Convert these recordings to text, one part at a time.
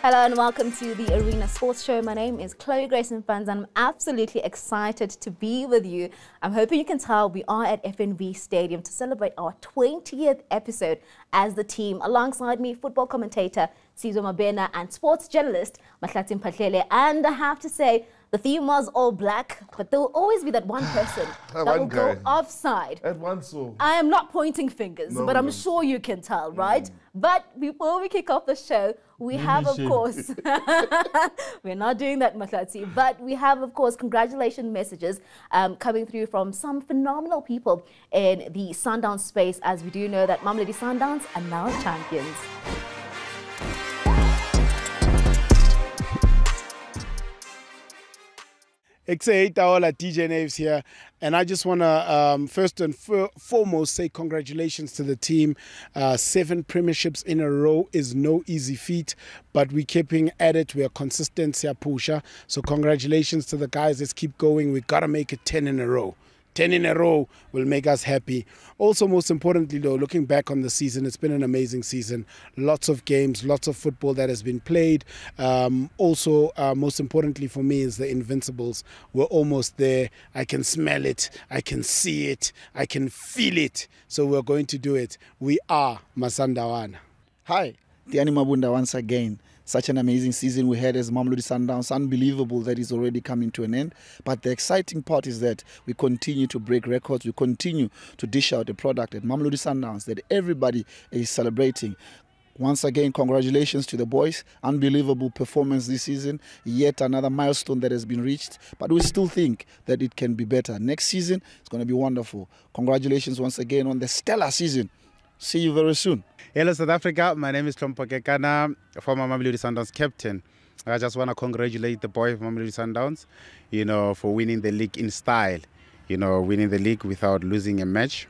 Hello and welcome to the Arena Sports Show. My name is Clauiee Grace Mpanza and I'm absolutely excited to be with you. I'm hoping you can tell we are at FNB Stadium to celebrate our 20th episode as the team. Alongside me, football commentator Sizwe Mabena and sports journalist Mahlatse Mphahlele. And I have to say, the theme was all black, but there will always be that one person that will go offside. At once, so. I am not pointing fingers, but I'm sure you can tell, right? But before we kick off the show, we have, of course, we're not doing that, Mahlatse, but we have, of course, congratulations messages coming through from some phenomenal people in the Sundowns space, as we do know that Mamelodi Sundowns are now champions. X8 DJ Naves here, and I just want to first and foremost say congratulations to the team. 7 premierships in a row is no easy feat, but we're keeping at it. We are consistent, Pusha. So congratulations to the guys. Let's keep going. We got to make it 10 in a row. 10 in a row will make us happy. Also, most importantly, though, looking back on the season, it's been an amazing season. Lots of games, lots of football that has been played. Also, most importantly for me is the Invincibles. We're almost there. I can smell it. I can see it. I can feel it. So we're going to do it. We are Masandawana. Hi, Tiani Mabunda once again. Such an amazing season we had as Mamelodi Sundowns. Unbelievable that is already coming to an end. But the exciting part is that we continue to break records. We continue to dish out a product at Mamelodi Sundowns that everybody is celebrating. Once again, congratulations to the boys. Unbelievable performance this season. Yet another milestone that has been reached. But we still think that it can be better. Next season, it's going to be wonderful. Congratulations once again on the stellar season. See you very soon. Hello, South Africa. My name is Clauiee Grace, former Mamelodi Sundowns captain. I just want to congratulate the boys of Mamelodi Sundowns, for winning the league in style. Winning the league without losing a match.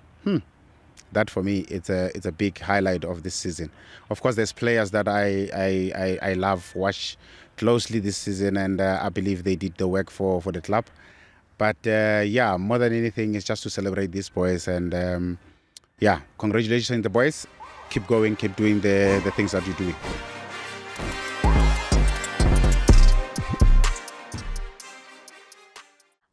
That for me, it's a big highlight of this season. Of course, there's players that I love, watch closely this season, and I believe they did the work for the club. But yeah, more than anything, it's just to celebrate these boys and. Yeah, congratulations to the boys. Keep going, keep doing the things that you're doing.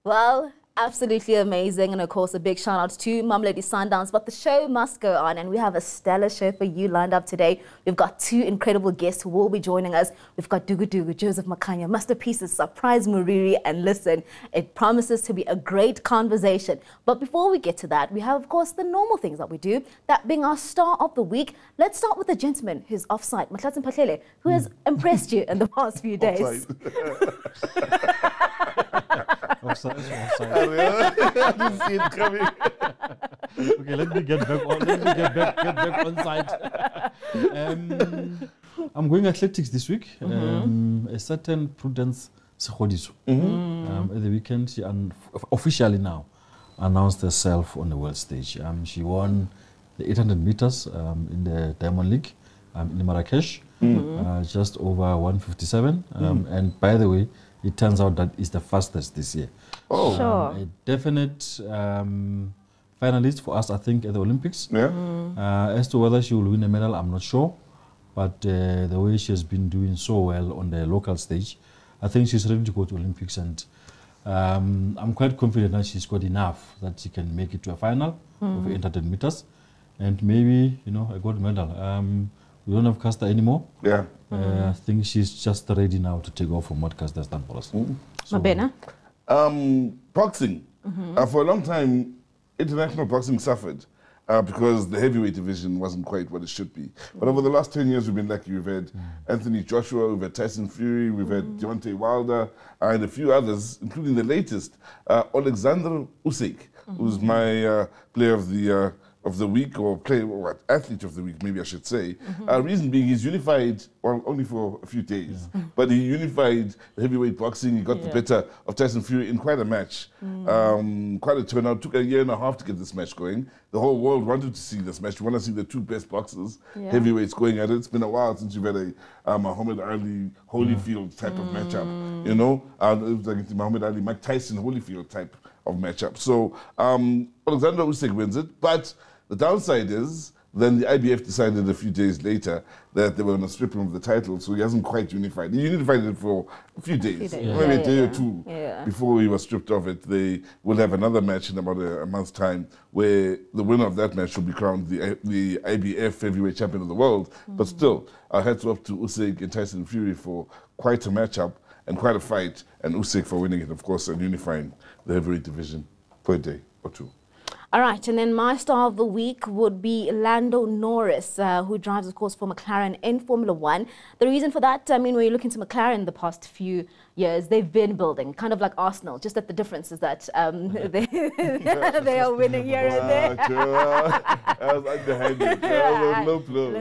Well, absolutely amazing, and of course a big shout out to Mamelodi Sundowns, but the show must go on and we have a stellar show for you lined up today. We've got 2 incredible guests who will be joining us. We've got Duku-Duku, Joseph Makhanya, Masterpieces, Surprise Moriri, and listen, it promises to be a great conversation. But before we get to that, we have of course the normal things that we do, that being our star of the week. Let's start with the gentleman who's offside, Mahlatse Mphahlele, who has impressed you in the past few days. Offside. I didn't see it coming. Okay, let me get back on. Let me get back on side. I'm going athletics this week. A certain Prudence Sekhodiso. At the weekend, she officially now announced herself on the world stage. She won the 800 meters in the Diamond League in Marrakesh, just over 157. And by the way, it turns out that it's the fastest this year. Oh, sure. A definite finalist for us, I think, at the Olympics. Yeah. As to whether she will win a medal, I'm not sure. But the way she has been doing so well on the local stage, I think she's ready to go to Olympics. And I'm quite confident that she's got enough that she can make it to a final of 800 meters. And maybe, a gold medal. We don't have Caster anymore. Yeah. I think she's just ready now to take off from what Caster has done for us. So, Mabena? Boxing. For a long time, international boxing suffered because the heavyweight division wasn't quite what it should be. But over the last 10 years, we've been lucky. We've had Anthony Joshua, we've had Tyson Fury, we've had Deontay Wilder, and a few others, including the latest, Alexander Usyk, who's my player of the week, or athlete of the week, maybe I should say. Reason being, he's unified, well, only for a few days, but he unified heavyweight boxing. He got the better of Tyson Fury in quite a match. Quite a turnout. Took a year and a half to get this match going. The whole world wanted to see this match. We want to see the 2 best boxers, heavyweights, going at it. It's been a while since you've had a Muhammad Ali Holyfield type of matchup. It was like Muhammad Ali Mike Tyson Holyfield type of matchup. So Alexander Usyk wins it, but the downside is Then the IBF decided a few days later that they were going to strip him of the title, so he hasn't quite unified. He unified it for a few days, maybe a day or two before he was stripped of it. They will have another match in about a month's time where the winner of that match will be crowned the IBF heavyweight champion of the world. But still, our hats off to Usyk and Tyson Fury for quite a matchup and quite a fight, and Usyk for winning it, of course, and unifying the heavyweight division for a day or two. All right, and then my star of the week would be Lando Norris, who drives, of course, for McLaren in Formula One. The reason for that, I mean, when you look into McLaren the past few years, they've been building, kind of like Arsenal, just that the difference is that they are winning here and there. I was underhanded. I was no blow.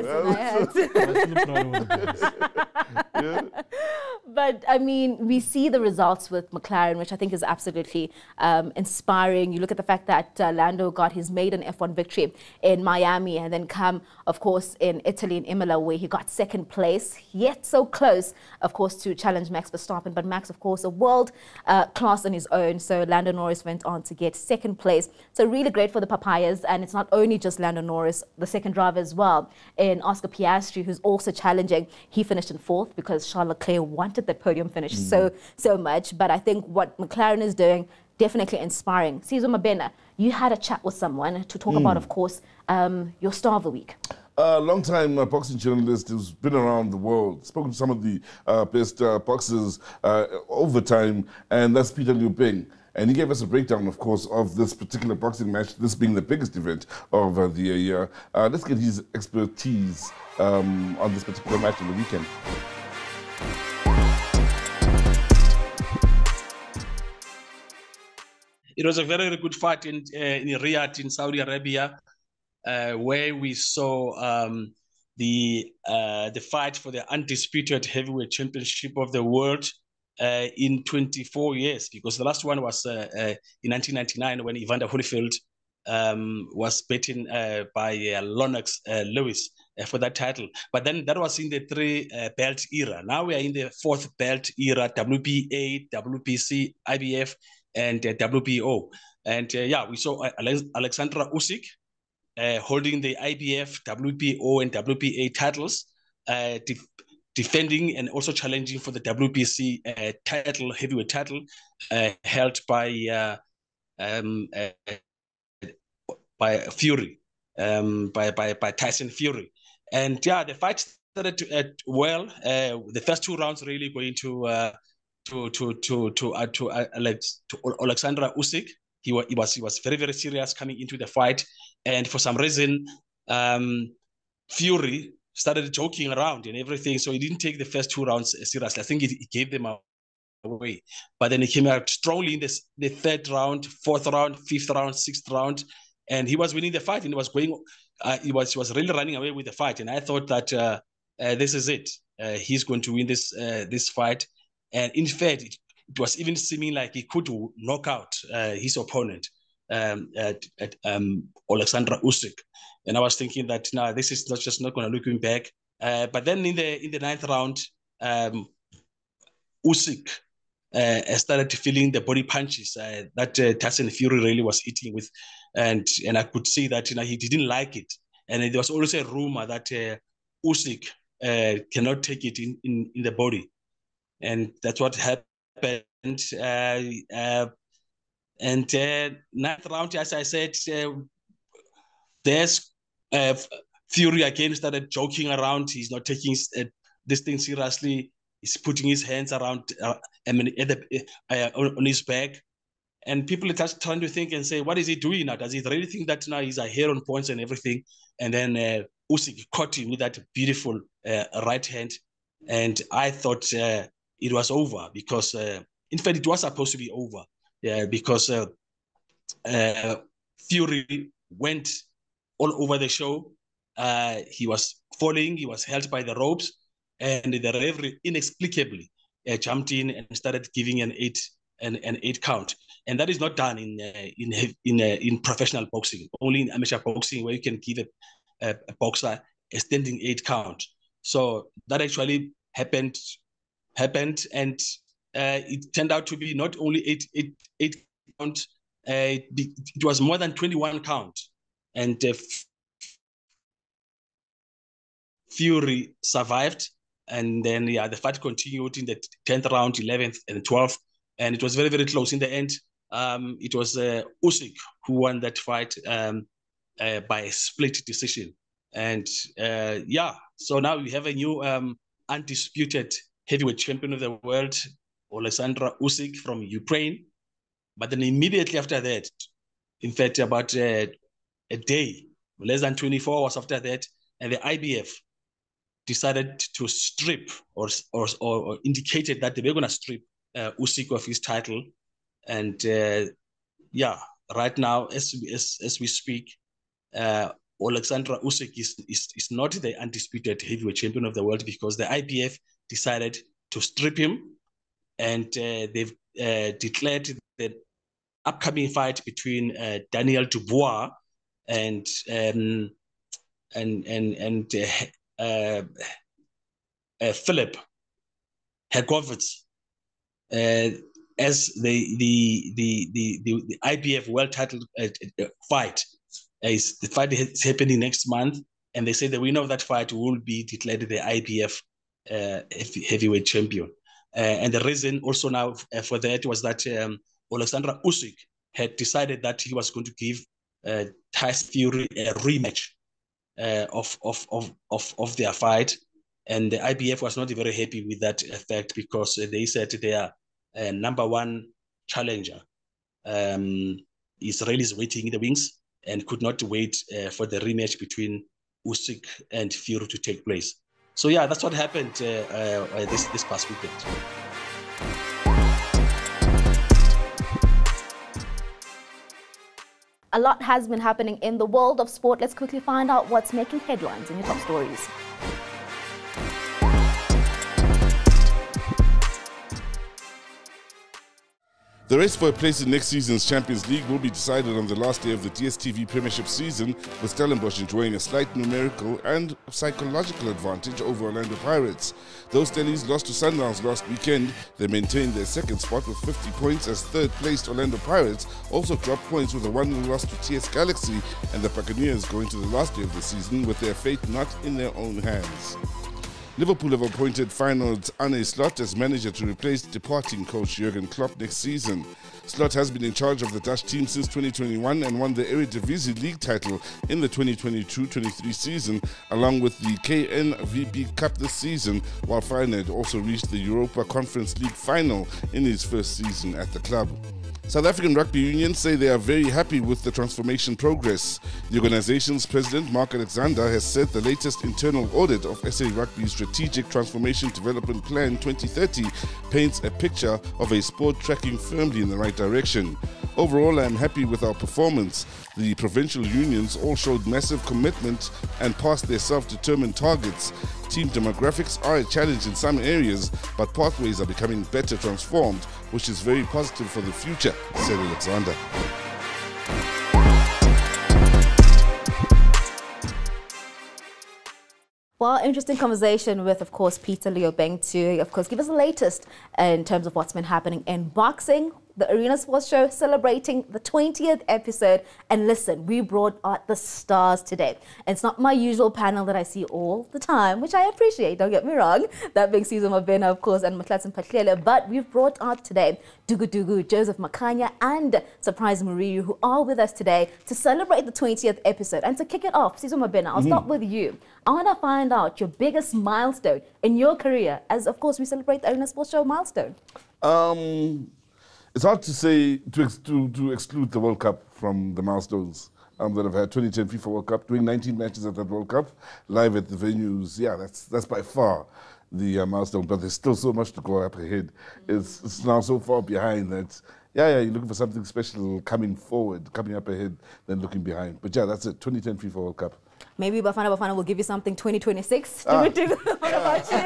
But, I mean, we see the results with McLaren, which I think is absolutely inspiring. You look at the fact that Lando got his maiden F1 victory in Miami and then come, of course, in Italy, in Imola, where he got second place, yet so close, of course, to challenge Max Verstappen. But Max, of course, a world class on his own. So Lando Norris went on to get second place. So really great for the Papayas. And it's not only just Lando Norris, the second driver as well, in Oscar Piastri, who's also challenging. He finished in fourth because Charles Leclerc wanted that podium finish so much. But I think what McLaren is doing, definitely inspiring. Sizwe Mabena, you had a chat with someone to talk about, of course, your star of the week. A long-time boxing journalist who's been around the world, spoken to some of the best boxers over time, and that's Peter Liu Bing. And he gave us a breakdown, of course, of this particular boxing match, this being the biggest event of the year. Let's get his expertise on this particular match on the weekend. It was a very, very good fight in Riyadh in Saudi Arabia, where we saw the fight for the undisputed heavyweight championship of the world in 24 years, because the last one was in 1999 when Evander Holyfield was beaten by Lennox Lewis for that title. But then that was in the three-belt era. Now we are in the fourth belt era, WBA, WBC, IBF, and WBO. And we saw Alexandra Usyk holding the IBF, WBO, and WBA titles, defending and also challenging for the WBC title, heavyweight title, held by Fury, by Tyson Fury. And the fight started well. The first two rounds really going to Alexandra Usyk. He was very, very serious coming into the fight, and for some reason, Fury started joking around and everything, so he didn't take the first two rounds seriously. I think he gave them away, but then he came out strongly in the third round, fourth round, fifth round, sixth round, and he was winning the fight, and he was going. He was really running away with the fight, and I thought that this is it. He's going to win this fight. And in fact, it was even seeming like he could knock out his opponent, Alexandra Usyk. And I was thinking that this is not going to look him back. But then in the ninth round, Usyk started feeling the body punches that Tyson Fury really was hitting with, and I could see that he didn't like it. And there was also a rumor that Usyk cannot take it in the body. And that's what happened. Ninth round, as I said, there's Fury again started joking around. He's not taking this thing seriously. He's putting his hands around on his back. And people are just trying to think and say, what is he doing now? Does he really think that now he's a hair on points and everything? And then Usyk caught him with that beautiful right hand. And I thought it was over because, in fact, it was supposed to be over. Because Fury went all over the show. He was falling. He was held by the ropes. And the referee inexplicably jumped in and started giving an eight count. And that is not done in professional boxing, only in amateur boxing where you can give a boxer a standing 8 count. So that actually happened, and it turned out to be not only eight count, it was more than 21 count. And Fury survived. And then, yeah, the fight continued in the 10th round, 11th, and 12th. And it was very, very close in the end. It was Usyk who won that fight by a split decision. And yeah, so now we have a new undisputed heavyweight champion of the world, Oleksandr Usyk from Ukraine. But then immediately after that, in fact, about a day, less than 24 hours after that, and the IBF decided to strip or indicated that they were going to strip Usyk of his title. And yeah, right now, as we speak, Oleksandr Usyk is not the undisputed heavyweight champion of the world because the IBF decided to strip him, and they've declared the upcoming fight between Daniel Dubois and Philip Hergovitz as the IBF world title fight. The fight is happening next month, and they say the winner of that fight will be declared the IBF heavyweight champion. And the reason also now for that was that Oleksandr Usyk had decided that he was going to give Tyson Fury a rematch of their fight, and the IBF was not very happy with that fact because they said their number one challenger Israel is waiting in the wings and could not wait for the rematch between Usyk and Fury to take place. So yeah, that's what happened this past weekend. A lot has been happening in the world of sport. Let's quickly find out what's making headlines in your top stories. The race for a place in next season's Champions League will be decided on the last day of the DStv Premiership season, with Stellenbosch enjoying a slight numerical and psychological advantage over Orlando Pirates. Though Stellies lost to Sundowns last weekend, they maintained their second spot with 50 points as third-placed Orlando Pirates also dropped points with a 1-0 loss to TS Galaxy, and the Buccaneers going to the last day of the season with their fate not in their own hands. Liverpool have appointed Feyenoord's Arne Slot as manager to replace departing coach Jurgen Klopp next season. Slot has been in charge of the Dutch team since 2021 and won the Eredivisie League title in the 2022-23 season, along with the KNVB Cup this season, while Feyenoord also reached the Europa Conference League final in his first season at the club. South African Rugby Union say they are very happy with the transformation progress. The organization's president, Mark Alexander, has said the latest internal audit of SA Rugby's Strategic Transformation Development Plan 2030 paints a picture of a sport tracking firmly in the right direction. Overall, I am happy with our performance. The provincial unions all showed massive commitment and passed their self-determined targets. Team demographics are a challenge in some areas, but pathways are becoming better transformed, which is very positive for the future, said Alexander. Well, interesting conversation with, of course, Peter Leobeng to, of course, give us the latest in terms of what's been happening in boxing. The Arena Sports Show celebrating the 20th episode. And listen, we brought out the stars today. It's not my usual panel that I see all the time, which I appreciate, don't get me wrong. That being Sizwe, Mabena, of course, and Mahlatse and Mphahlele. But we've brought out today Duku-Duku, Joseph Makhanya, and Surprise Moriri, who are with us today to celebrate the 20th episode. And to kick it off, Sizwe Mabena, I'll start with you. I want to find out your biggest milestone in your career, as, of course, we celebrate the Arena Sports Show milestone. It's hard to say, to exclude the World Cup from the milestones that I've had. 2010 FIFA World Cup, doing 19 matches at that World Cup, live at the venues. Yeah, that's by far the milestone, but there's still so much to go up ahead. It's now so far behind that, yeah, you're looking for something special coming forward, coming up ahead, than looking behind. But yeah, that's it, 2010 FIFA World Cup. Maybe Bafana Bafana will give you something 2026. What about you?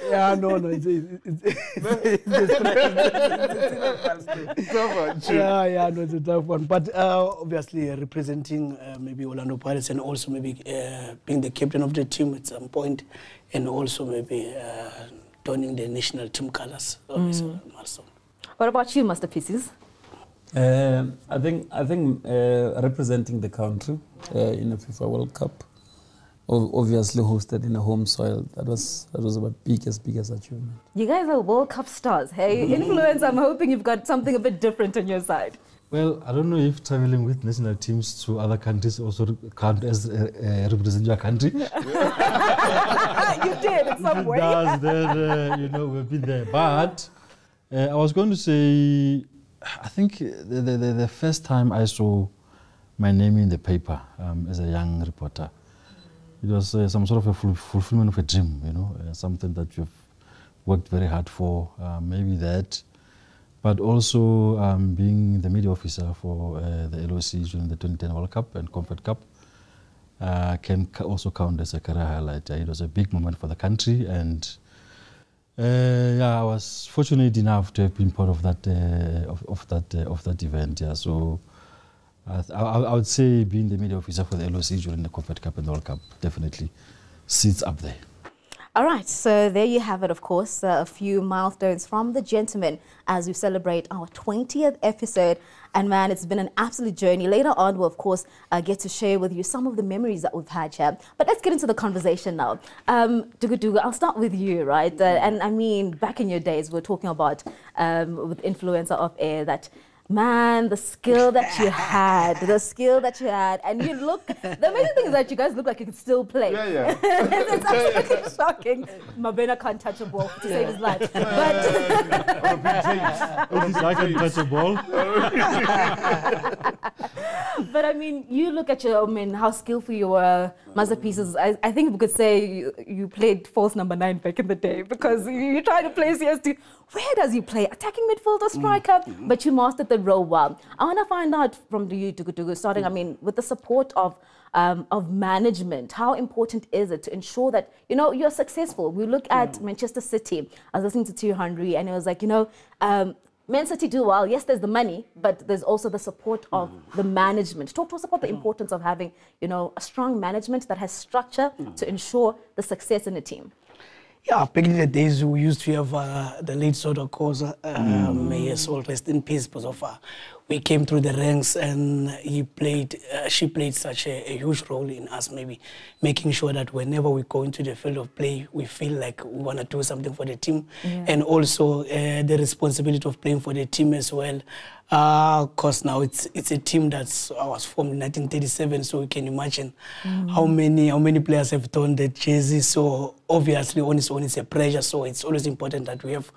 Yeah, no, it's a tough one. But obviously representing maybe Orlando Pirates and also maybe being the captain of the team at some point, and also maybe donning the national team colors. What about you, Masterpieces? I think representing the country in a FIFA World Cup, obviously hosted in a home soil, that was our biggest achievement. You guys are World Cup stars, hey? Influence, I'm hoping you've got something a bit different on your side. Well, I don't know if traveling with national teams to other countries also count as represent your country. You did in some way. It does, then, you know, we've been there. But I was going to say, I think the first time I saw my name in the paper as a young reporter, it was some sort of a fulfillment of a dream, you know, something that you've worked very hard for, maybe that. But also being the media officer for the LOC during the 2010 World Cup and Comfort Cup can also count as a career highlight. It was a big moment for the country, and yeah, I was fortunate enough to have been part of that event. Yeah, so I would say being the media officer for the LOC during the Comfort Cup and the World Cup definitely sits up there. All right, so there you have it, of course, a few milestones from the gentlemen as we celebrate our 20th episode. And man, it's been an absolute journey. Later on, we'll, of course, get to share with you some of the memories that we've had here. But let's get into the conversation now. Duku-Duku, I'll start with you, right? And I mean, back in your days, we were talking about with Influencer Off Air that, man, the skill that you had, and you look, the amazing thing is that you guys look like you can still play. Yeah. It's absolutely shocking. Mabena can't touch a ball to save his life. But I can touch a ball. But I mean, you look at your, I mean, how skillful you were, masterpieces. I think we could say you played false number 9 back in the day, because you try to play CS2. Where does he play? Attacking midfielder, striker? But you mastered the role well. I want to find out from you, Duku-Duku, starting, I mean, with the support of management, how important is it to ensure that, you know, you're successful? We look at Manchester City. I was listening to Thierry Henry, and it was like, you know, Man City do well. Yes, there's the money, but there's also the support of the management. Talk to us about the importance of having, you know, a strong management that has structure to ensure the success in a team. Yeah, back in the days we used to have the late sort of course, may his soul rest in peace, because of we came through the ranks, and she played such a huge role in us, maybe making sure that whenever we go into the field of play, we feel like we want to do something for the team, and also the responsibility of playing for the team as well. Because now it's a team I was formed in 1937, so you can imagine how many players have done the jersey. So obviously on its own it's a pressure. So it's always important that we have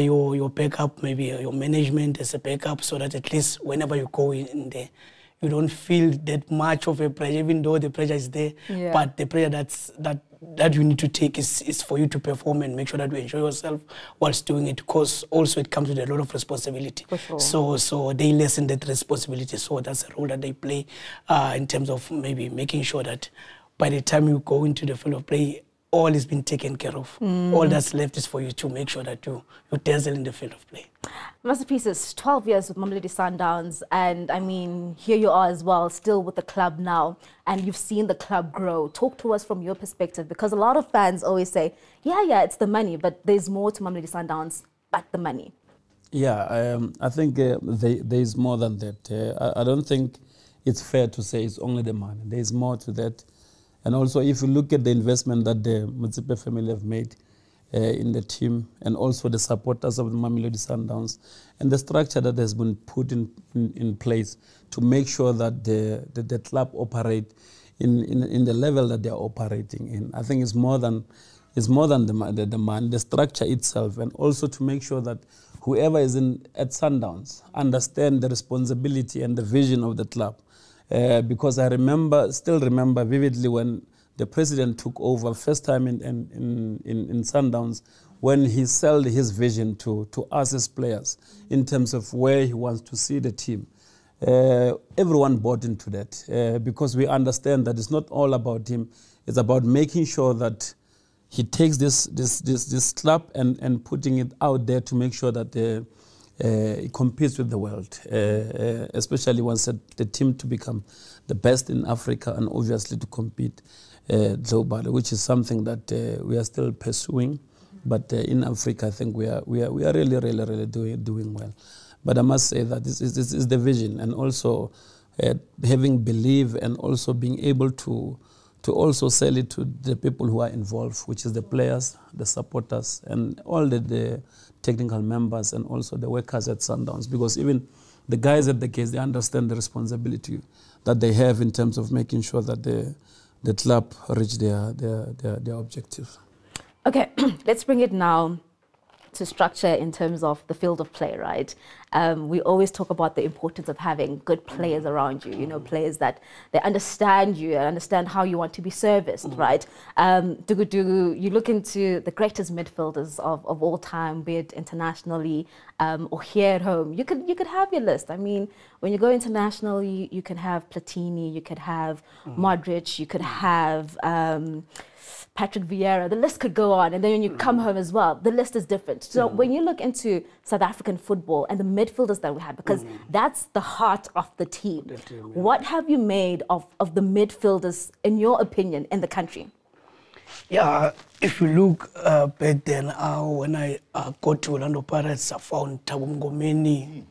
your backup, maybe your management as a backup, so that at least whenever you go in there, you don't feel that much of a pressure, even though the pressure is there. Yeah. But the pressure that you need to take is for you to perform and make sure that you enjoy yourself whilst doing it, because also it comes with a lot of responsibility. For sure. So they lessen that responsibility. So that's a role that they play in terms of maybe making sure that by the time you go into the field of play, all has been taken care of. All that's left is for you to make sure that you dazzle in the field of play. Masterpieces, 12 years with Mamelodi Sundowns, and I mean, here you are as well, still with the club now, and you've seen the club grow. Talk to us from your perspective, because a lot of fans always say, yeah, it's the money, but there's more to Mamelodi Sundowns but the money. Yeah, I think there's more than that. I don't think it's fair to say it's only the money. There's more to that. And also, if you look at the investment that the Motsepe family have made in the team, and also the supporters of the Mamelodi Sundowns, and the structure that has been put in place to make sure that the club operate in the level that they are operating in. I think it's more than the money, the structure itself, and also to make sure that whoever is at Sundowns understand the responsibility and the vision of the club. Because I still remember vividly when the president took over first time in Sundowns, when he sold his vision to us as players in terms of where he wants to see the team. Everyone bought into that because we understand that it's not all about him. It's about making sure that he takes this club and putting it out there to make sure that it competes with the world, especially once the team to become the best in Africa and obviously to compete globally, which is something that we are still pursuing. But in Africa, I think we are really doing well. But I must say that this is the vision, and also having belief, and also being able to also sell it to the people who are involved, which is the players, the supporters, and all the technical members, and also the workers at Sundowns. Because even the guys at the gates, they understand the responsibility that they have in terms of making sure that the club reach their objectives. Okay, let's bring it now to structure in terms of the field of play, right? We always talk about the importance of having good players around you, you know, players that they understand you and understand how you want to be serviced, right? Duku-Duku, you look into the greatest midfielders of all time, be it internationally or here at home. You could have your list. I mean, when you go internationally, you can have Platini, you could have Modric, you could have Patrick Vieira, the list could go on. And then when you come home as well, the list is different. So when you look into South African football and the midfielders that we have, because that's the heart of the team, what have you made of the midfielders, in your opinion, in the country? Yeah, if you look back then, when I got to Orlando Pirates, I found Thabo Mngomeni,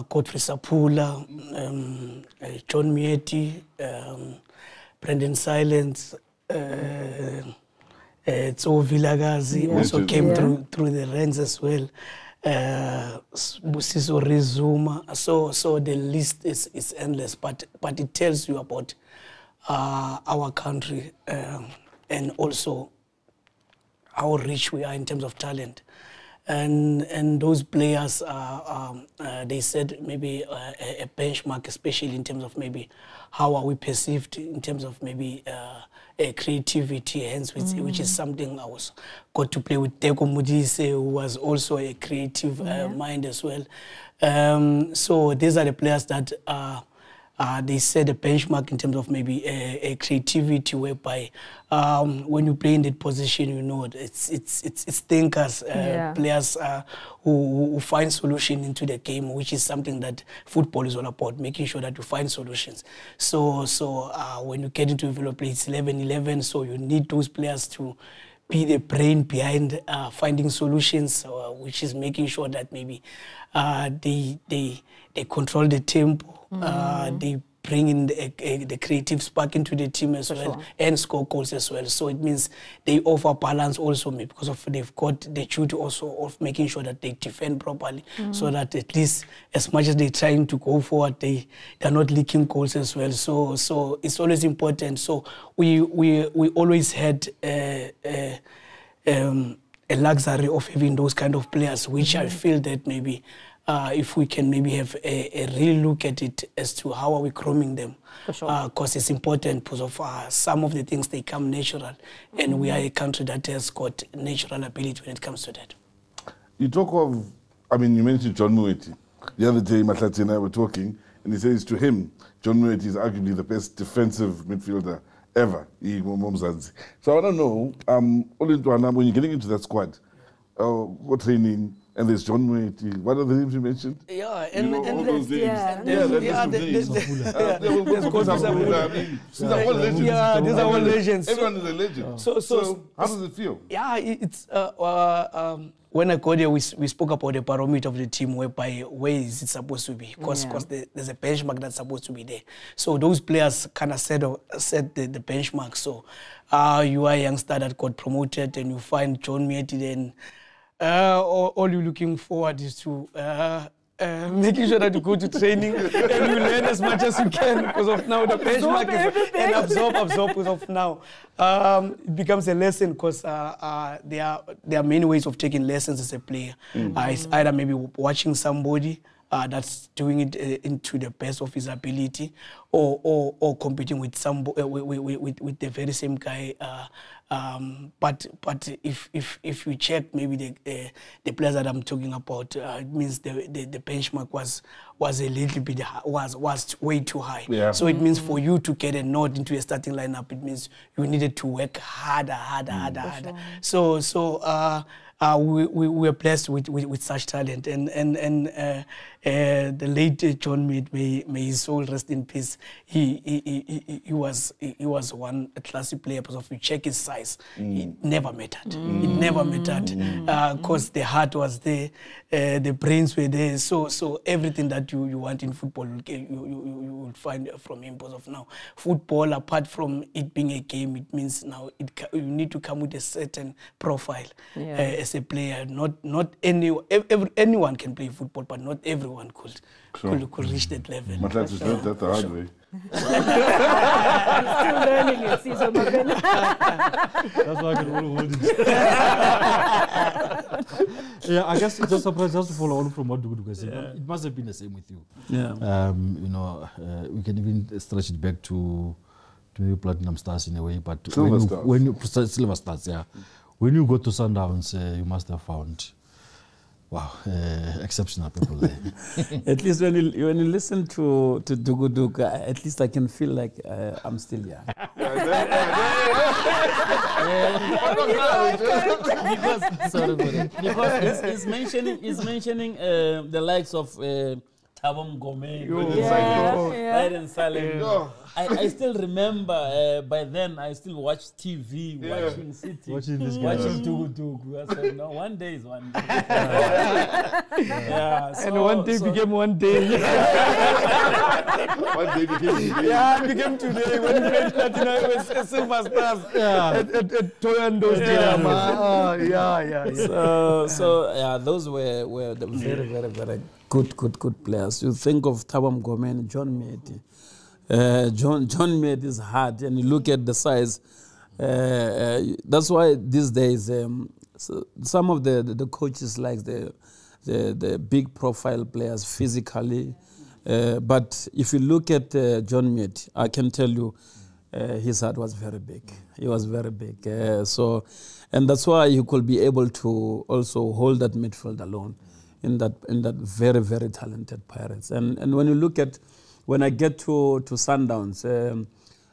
Godfrey Sapula, John Mieti, Brendan Silence, Tso Vilagazi also came through the ranks as well. Busiso Rizuma. So the list is endless, but it tells you about our country and also how rich we are in terms of talent. And those players, they said maybe a benchmark, especially in terms of maybe how are we perceived in terms of maybe creativity, hence which is something I got to play with Teko Modise, who was also a creative mind as well. So these are the players that they set a benchmark in terms of maybe a creativity whereby when you play in that position, you know, it's thinkers, players who find solution into the game, which is something that football is all about, making sure that you find solutions. So when you get into development, play, it's 11-11, so you need those players to be the brain behind finding solutions, which is making sure that maybe they control the tempo, they bring in the creative spark into the team as well, and score goals as well. So it means they offer balance also, because of they've got the duty also of making sure that they defend properly, so that at least as much as they're trying to go forward, they're not leaking goals as well. So it's always important. So we always had a luxury of having those kind of players, which I feel that maybe if we can maybe have a real look at it as to how are we grooming them. For sure. Because it's important because of some of the things, they come natural. And we are a country that has got natural ability when it comes to that. You talk of, I mean, you mentioned John Moeti. The other day, Mahlatse and I were talking, and he says to him, John Moeti is arguably the best defensive midfielder ever. So I don't know, when you're getting into that squad, what training, and there's John Moeti. What are the names you mentioned? Yeah, and all those names. These are all legends. Yeah, these are all legends. Everyone is a legend. So how does it feel? Yeah, it's when I got here, we spoke about the barometer of the team, whereby where is it supposed to be? Because there's a benchmark that's supposed to be there. So those players kind of set the benchmark. So you are a youngster that got promoted, and you find John Mieti, then all you're looking forward is to making sure that you go to training and you learn as much as you can, because of now the benchmark is and absorb because of now. It becomes a lesson, because there are many ways of taking lessons as a player. It's either maybe watching somebody that's doing it into the best of his ability, or competing with somebody with the very same guy. But if you check maybe the players that I'm talking about, it means the benchmark was a little bit was way too high. Yeah. So it means for you to get a nod into a starting lineup, it means you needed to work harder. Sure. So we were blessed with such talent, and the late John Mead, may his soul rest in peace. he was one classy player because if you check his size, it never mattered. It never mattered because the heart was there, the brains were there. So everything that you want in football, you will find from him. Because of now, football, apart from it being a game, it means now you need to come with a certain profile as a player. Not anyone can play football, but not everyone could reach that level. Mahlatse is not that the hard way. He's still learning it, Sizwe Mabena. That's why I can only hold it. Yeah, I guess just surprised, just to follow on from what Duku-Duku said. It must have been the same with you. Yeah. We can even stretch it back to maybe Platinum Stars in a way, but Silver Stars, yeah. When you go to Sundowns, you must have found, wow, exceptional people there. At least when you listen to Duku-Duku, at least I can feel like I'm still young. Because he's mentioning the likes of Thabo Mngome, right and silent. I still remember by then I still watched TV, watching City, Watching this guy. watching Duku-Duku. I said, no, one day is one day. And one day became one day. One day became today. Yeah, it became today when we played Platinum with Silver Stars at Toyando Stadium. So those were the very, very, very good players. You think of Thabo Mngome and John Medi. John Medi is hard, and you look at the size. That's why these days some of the coaches like the big profile players physically. But if you look at John Medi, I can tell you his heart was very big. He was very big. And that's why he could be able to also hold that midfield alone in that very, very talented Pirates. And when you look at, when I get to Sundowns,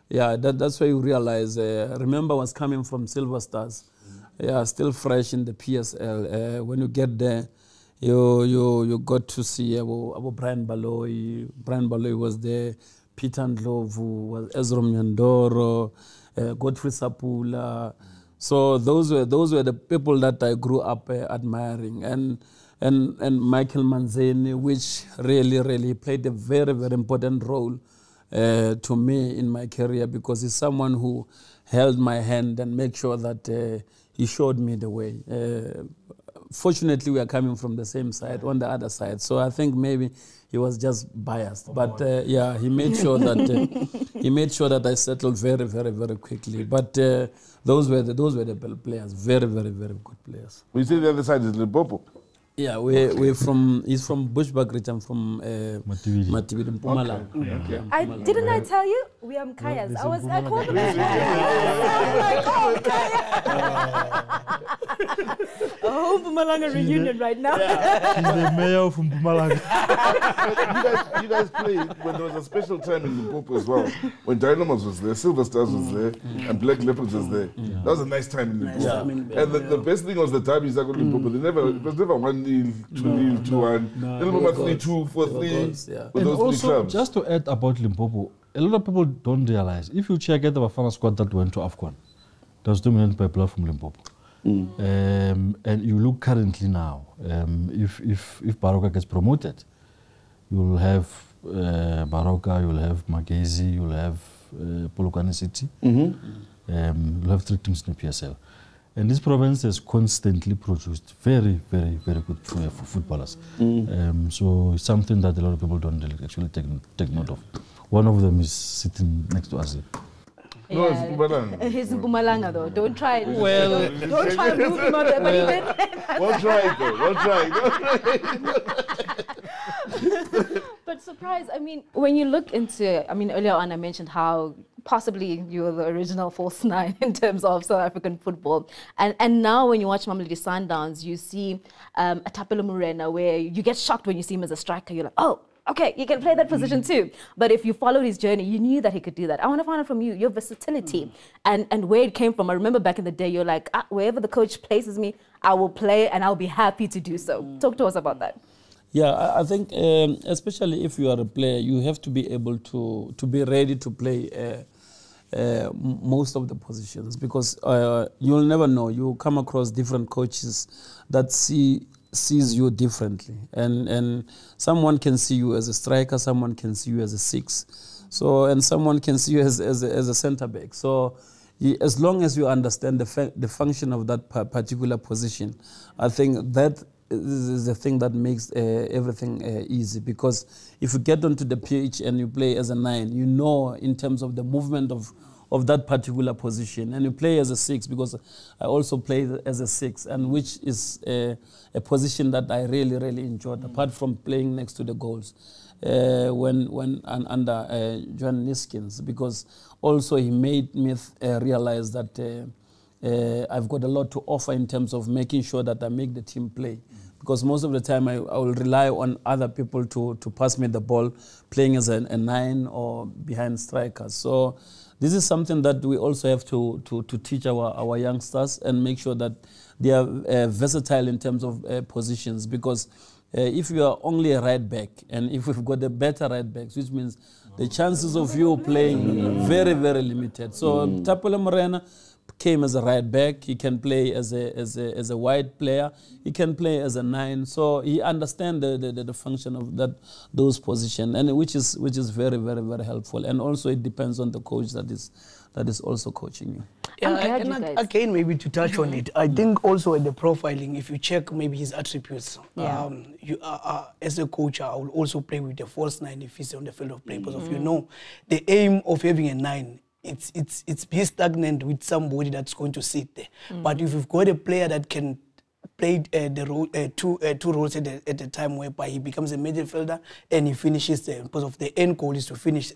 that's why you realize, remember I was coming from Silver Stars, still fresh in the PSL. When you get there, you got to see Brian Baloyi. Brian Baloyi was there, Peter Ndlovu, was Ezra Mnyandoro, Godfrey Sapula. So those were the people that I grew up admiring, and Michael Manzeni, which really played a very, very important role to me in my career, because he's someone who held my hand and made sure that he showed me the way. Fortunately, we are coming from the same side, on the other side. So I think maybe he was just biased. But he made sure that I settled very, very, very quickly. But those were the players, very, very, very good players. We say the other side is Limpopo. Yeah, he's from Bushbuckridge. I'm from Matibidi, Mpumalanga. Okay. Didn't I tell you? We are Mkayas. I called them. Oh, Mpumalanga reunion right now. She's the mayor of Mpumalanga. you guys played when there was a special time in Limpopo as well. When Dynamos was there, Silver Stars was there, and Black Leopards was there. That was a nice time in Limpopo. And the best thing was the derbies that got Limpopo. It was never 1-0, 2-0, 2-1. Limpopo 3-2, 4-3. And also, just to add about Limpopo, a lot of people don't realize, if you check at the Bafana squad that went to AFCON, that was dominated by players from Limpopo. And you look currently now, if Baroka gets promoted, you'll have Baroka, you'll have Magezi, you'll have Polokwane City, you'll have 3 teams in the PSL. And this province has constantly produced very, very, very good footballers. So it's something that a lot of people don't really actually take note of. One of them is sitting next to us here. No, it's Mpumalanga. He's in Mpumalanga though. Don't try it. Well, don't try to move him out there. But even We'll try it though. We'll try it. But surprise, I mean, when you look into, earlier on I mentioned how possibly you were the original false nine in terms of South African football. And now when you watch Mamelodi Sundowns, you see a Thapelo Morena where you get shocked when you see him as a striker. You're like, oh, okay, you can play that position too. But if you followed his journey, you knew that he could do that. I want to find out from you, your versatility and where it came from. I remember back in the day, you're like, wherever the coach places me, I will play and I'll be happy to do so. Talk to us about that. Yeah, I think especially if you are a player, you have to be able to be ready to play most of the positions, because you'll never know. You come across different coaches that sees you differently, and someone can see you as a striker, someone can see you as a 6, so, and someone can see you as a centre back. So as long as you understand the function of that particular position, I think that is the thing that makes everything easy. Because if you get onto the pitch and you play as a 9, you know in terms of the movement of that particular position, and you play as a 6, because I also play as a 6, and which is a position that I really, really enjoyed, apart from playing next to the goals when under John Niskins, because also he made me realize that I've got a lot to offer in terms of making sure that I make the team play. Because most of the time I will rely on other people to pass me the ball, playing as a 9 or behind strikers. So this is something that we also have to teach our youngsters and make sure that they are versatile in terms of positions. Because if you are only a right back, and if we've got a better right back, which means the chances of you playing very, very limited. So Tapole Morena came as a right back. He can play as a wide player. He can play as a 9. So he understands the function of those positions, and which is very, very, very helpful. And also it depends on the coach that is also coaching you. Yeah, and again, maybe to touch on it, I think also at the profiling, if you check maybe his attributes, you as a coach, I will also play with the false 9 if he's on the field of play. Because if you know, the aim of having a 9, it's be stagnant with somebody that's going to sit there. But if you've got a player that can play the role, two roles at the time, whereby he becomes a midfielder and he finishes there, because of the end goal is to finish,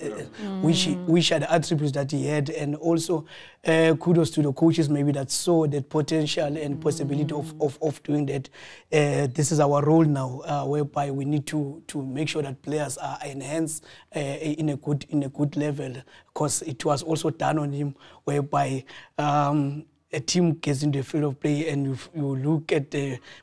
which are the attributes that he had. And also kudos to the coaches maybe that saw that potential and possibility of doing that. This is our role now, whereby we need to make sure that players are enhanced in a good level, because it was also done on him, whereby a team gets into the field of play and you look at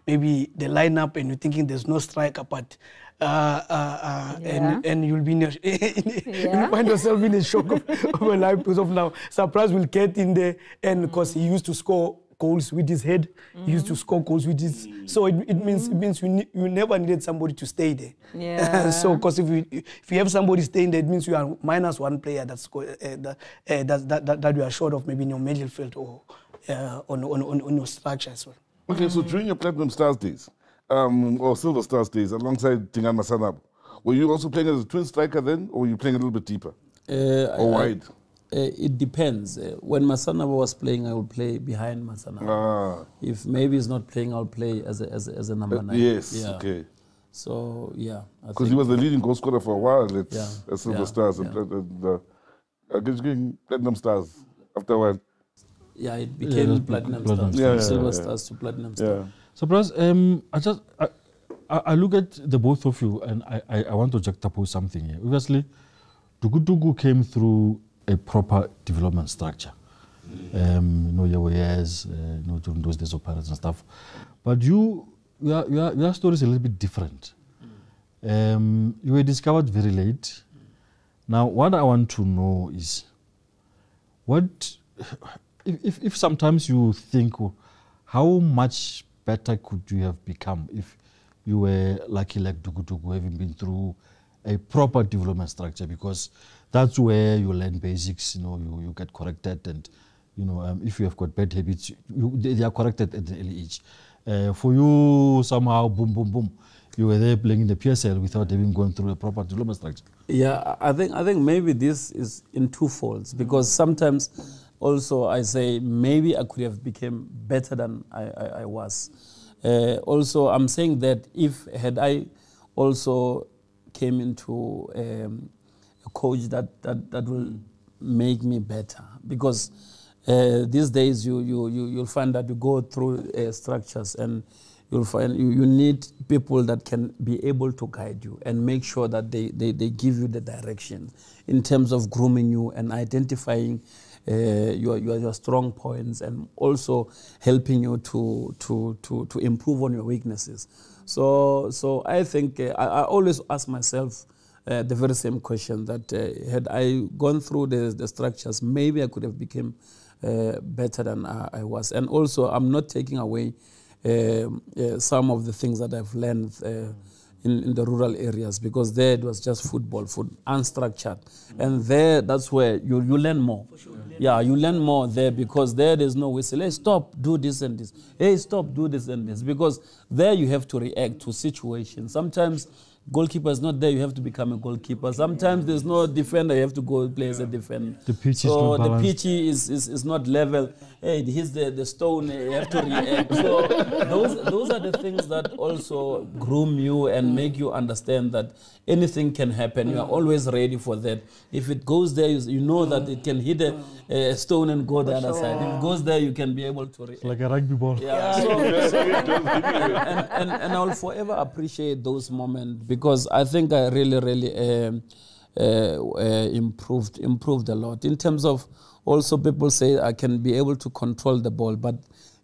maybe the lineup and you're thinking there's no striker, but and you'll be you'll find yourself in a shock of a life, because of now Surprise will get in there, and because he used to score goals with his head, he used to score goals with his, so it means you never needed somebody to stay there. Yeah. So because if you have somebody staying there, it means you are minus 1 player that you are short of, maybe in your midfield or on your structure as well. Okay, so during your Platinum Stars days, or Silver Stars days, alongside Tingan Masanabo, were you also playing as a twin striker then, or were you playing a little bit deeper? Or wide? It depends. When Masanabo was playing, I would play behind Masanabo. If maybe he's not playing, I'll play as a number 9. Yes, okay. So, yeah. Because he was the leading goal scorer for a while at Silver Stars and Platinum Stars after a while. Yeah, it became Platinum Stars, from Silver Stars to Platinum Stars. So, Bros, I look at the both of you, and I want to juxtapose something here. Obviously, Duku-Duku came through a proper development structure. During those days of Pirates and stuff. But your story is a little bit different. You were discovered very late. Now, what I want to know is, if sometimes you think, how much better could you have become if you were lucky like Duku-Duku, having been through a proper development structure? Because that's where you learn basics, you get corrected, and if you have got bad habits, they are corrected at the early age. For you, somehow, boom, boom, boom, you were there playing in the PSL without even going through a proper development structure. Yeah, I think maybe this is in two folds, because sometimes also I say maybe I could have become better than I was. Also, I'm saying that had I also came into a coach that will make me better, because these days you'll find that you go through structures, and you'll find you need people that can be able to guide you and make sure that they give you the direction in terms of grooming you and identifying your strong points, and also helping you to improve on your weaknesses. So I think I always ask myself the very same question that had I gone through the structures, maybe I could have become better than I was. And also, I'm not taking away some of the things that I've learned in the rural areas, because there it was just football, unstructured. And there, that's where you learn more. Yeah, you learn more there, because there's no whistle. Hey, stop, do this and this. Hey, stop, do this and this. Because there you have to react to situations. Sometimes goalkeeper is not there, you have to become a goalkeeper. Sometimes there's no defender, you have to go play as a defender. The pitch so is not the pitch is not level. Hey, here's the stone, you have to react. So those are the things that also groom you and make you understand that anything can happen. You are always ready for that. If it goes there, you know that it can hit a stone and go the other side. If it goes there, you can be able to react. Like a rugby ball. Yeah. And I'll forever appreciate those moments, because I think I really improved a lot. In terms of, also people say I can be able to control the ball, but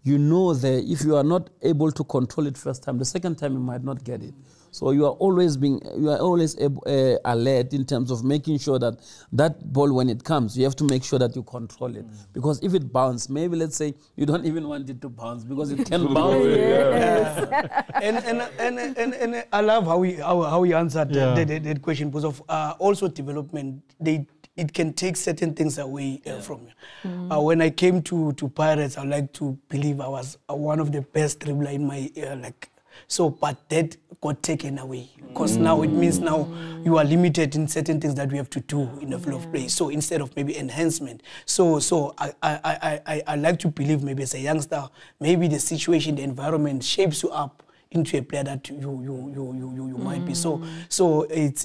you know that if you are not able to control it first time, the second time you might not get it. So you are always alert in terms of making sure that that ball, when it comes, you have to make sure that you control it. Because if it bounces, maybe let's say you don't even want it to bounce because it can bounce. And I love how he answered that question, because of also development. It can take certain things away from you. When I came to Pirates, I like to believe I was one of the best dribbler in my but that got taken away, because now it means now you are limited in certain things that we have to do in the flow of play. So instead of maybe enhancement, so I like to believe, maybe as a youngster, maybe the situation, the environment shapes you up into a player that you might be. So it's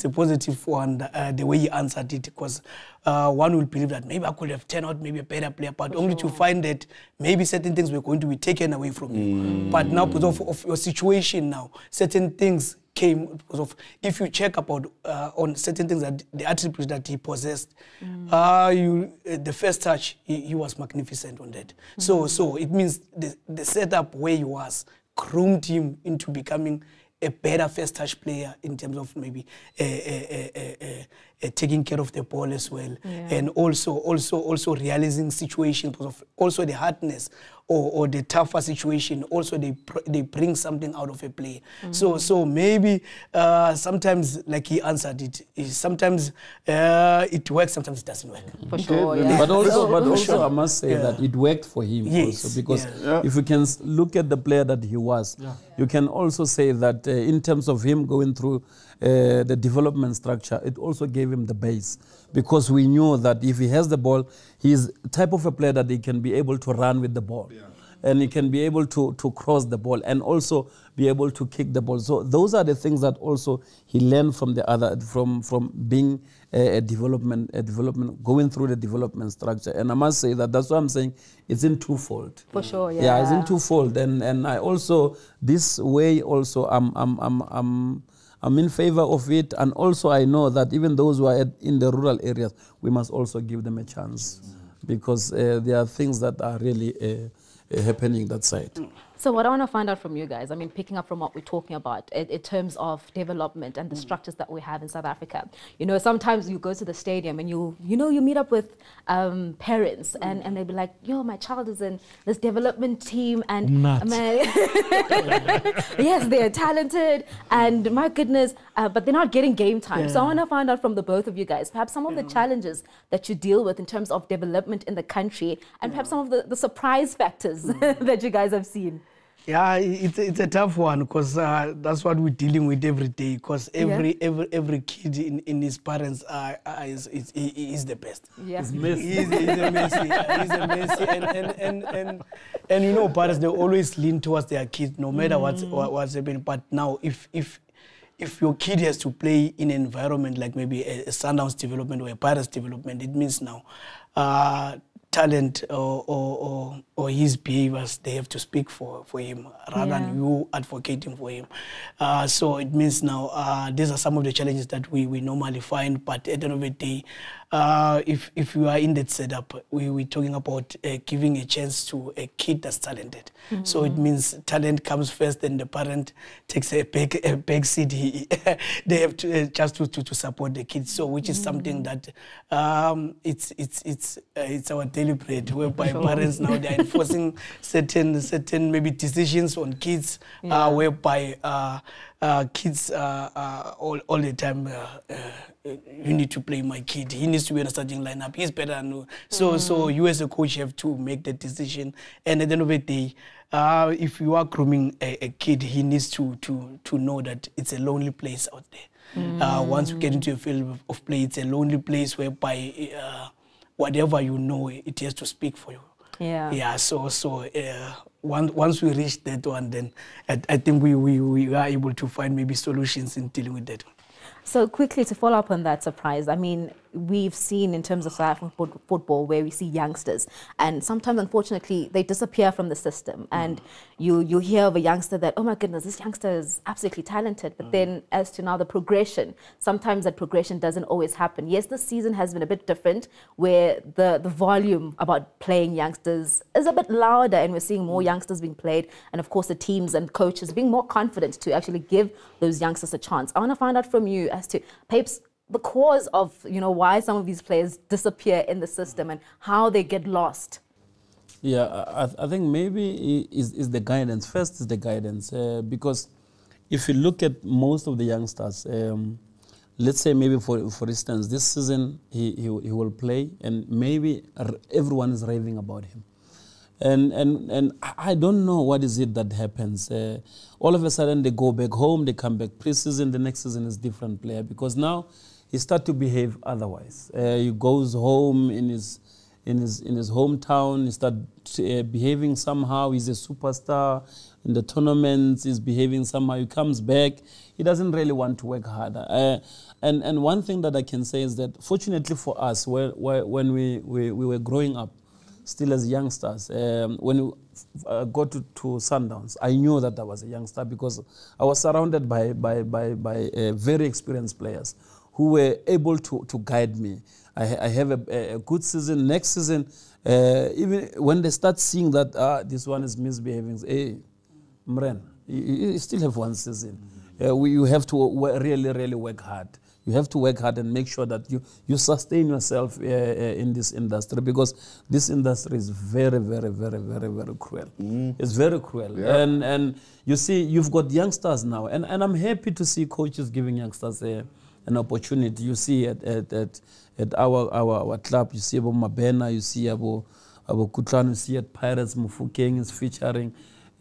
a positive one, the way he answered it, because one will believe that maybe I could have turned out maybe a better player, but only to find that maybe certain things were going to be taken away from you. But now, because of your situation now, certain things came because of, if you check about on certain things, that the attributes that he possessed, the first touch, he was magnificent on that. So it means the setup where he was groomed him into becoming a better first touch player in terms of maybe taking care of the ball as well, and also realizing situations, because of also the hardness or the tougher situation. Also they bring something out of a play. So maybe sometimes, like he answered it, sometimes it works, sometimes it doesn't work. For sure, But also I must say that it worked for him also, because if you can look at the player that he was, you can also say that in terms of him going through the development structure, it also gave him the base, because we knew that if he has the ball, he's the type of a player that he can be able to run with the ball. And he can be able to cross the ball and also be able to kick the ball. So those are the things that also he learned from the other, from being a development, going through the development structure. And I must say that that's what I'm saying. It's in twofold. For sure, Yeah, it's in twofold. And I also, this way also, I'm in favor of it. And also I know that even those who are in the rural areas, we must also give them a chance, because there are things that are really happening that side. So what I want to find out from you guys, I mean, picking up from what we're talking about in terms of development and the structures that we have in South Africa. You know, sometimes you go to the stadium and you meet up with parents and they'll be like, yo, my child is in this development team and yes, they're talented and my goodness, but they're not getting game time. So I want to find out from the both of you guys, perhaps some of the challenges that you deal with in terms of development in the country, and perhaps some of the surprise factors that you guys have seen. Yeah, it's a tough one, because that's what we're dealing with every day. Because every kid in his parents is the best. Yeah. He's a Messi. He's a Messi, and you know, parents, they always lean towards their kids, no matter what's happening. But now, if your kid has to play in an environment like maybe a Sundowns development or a Pirates development, it means now talent or his behaviors, they have to speak for him rather than you advocating for him. So it means now these are some of the challenges that we normally find, but at the end of the day, if you are in that setup, we're talking about giving a chance to a kid that's talented. So it means talent comes first, and the parent takes a big seat. They have to just to support the kids. So which is something that it's our daily bread, whereby parents now they are enforcing certain maybe decisions on kids, whereby kids all the time. You need to play my kid. He needs to be in a starting lineup. He's better than you. So you as a coach have to make the decision. And at the end of the day, if you are grooming a kid, he needs to know that it's a lonely place out there. Once you get into a field of play, it's a lonely place whereby whatever you know, it has to speak for you. Yeah. So once we reach that one, then I think we are able to find maybe solutions in dealing with that. So quickly to follow up on that, Surprise, I mean, we've seen in terms of South African football where we see youngsters and sometimes, unfortunately, they disappear from the system. And you hear of a youngster that, oh my goodness, this youngster is absolutely talented. But then as to now the progression, sometimes that progression doesn't always happen. Yes, this season has been a bit different where the volume about playing youngsters is a bit louder and we're seeing more youngsters being played. And of course, the teams and coaches being more confident to actually give those youngsters a chance. I want to find out from you as to perhaps the cause of, why some of these players disappear in the system and how they get lost. Yeah, I think maybe is the guidance. First is the guidance, because if you look at most of the youngsters, let's say maybe for instance, this season he will play and maybe everyone is raving about him. And I don't know what is it that happens. All of a sudden they go back home, they come back pre-season, the next season is different player because now he start to behave otherwise. He goes home in his hometown, he start behaving somehow. He's a superstar in the tournaments. He's behaving somehow. He comes back. He doesn't really want to work harder. And one thing that I can say is that fortunately for us, when we were growing up, still as youngsters, when we got to Sundowns, I knew that I was a youngster because I was surrounded by very experienced players who were able to guide me. I have a good season. Next season, even when they start seeing that this one is misbehaving, hey, Mren, you still have one season. You have to really work hard. You have to work hard and make sure that you sustain yourself in this industry because this industry is very cruel. It's very cruel. Yeah. And you see, you've got youngsters now. And I'm happy to see coaches giving youngsters an opportunity. You see at our club, you see about Mabena, you see about Kutlano, you see at Pirates, Mufukeng is featuring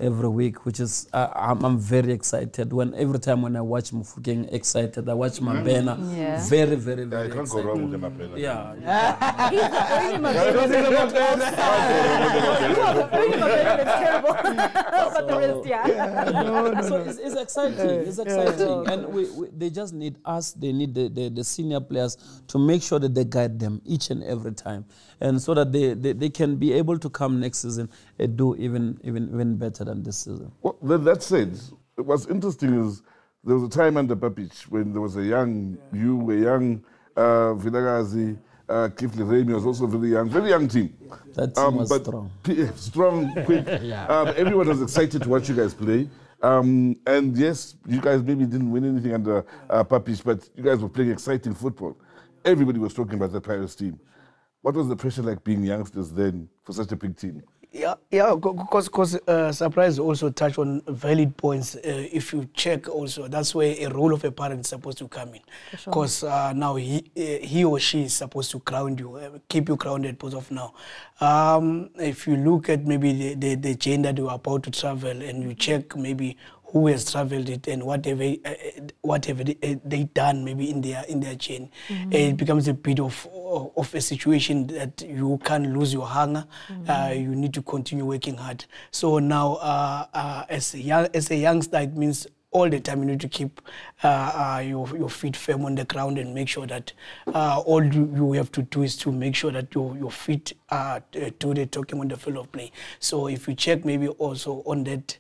every week, which is I'm very excited. Every time when I watch Mufukeng excited, I watch Mabena very I can't go wrong with the Mabena. Yeah. He's the only Mabena. It's terrible. But the rest, yeah. So it's exciting. It's exciting, and they just need us. They need the senior players to make sure that they guide them each and every time, and so that they can be able to come next season and do even better than this season. Well, that said, what's interesting is there was a time under Papic when there was a young Vilagazi, Kifli Remy was also very young team. That team was strong. Strong, quick. Everyone was excited to watch you guys play. And yes, you guys maybe didn't win anything under Papic, but you guys were playing exciting football. Everybody was talking about the Pirates team. What was the pressure like being youngsters then for such a big team? Yeah, because Surprise also touched on valid points. If you check also, that's where a role of a parent is supposed to come in. Because now he or she is supposed to ground you, keep you grounded as of now. If you look at maybe the chain that you are about to travel and you check maybe who has traveled it and what have they done maybe in their chain, it becomes a bit of a situation that you can't lose your hunger. You need to continue working hard. So now, as a youngster, it means all the time you need to keep your feet firm on the ground and make sure that all you have to do is to make sure that your feet are do the talking on the field of play. So if you check maybe also on that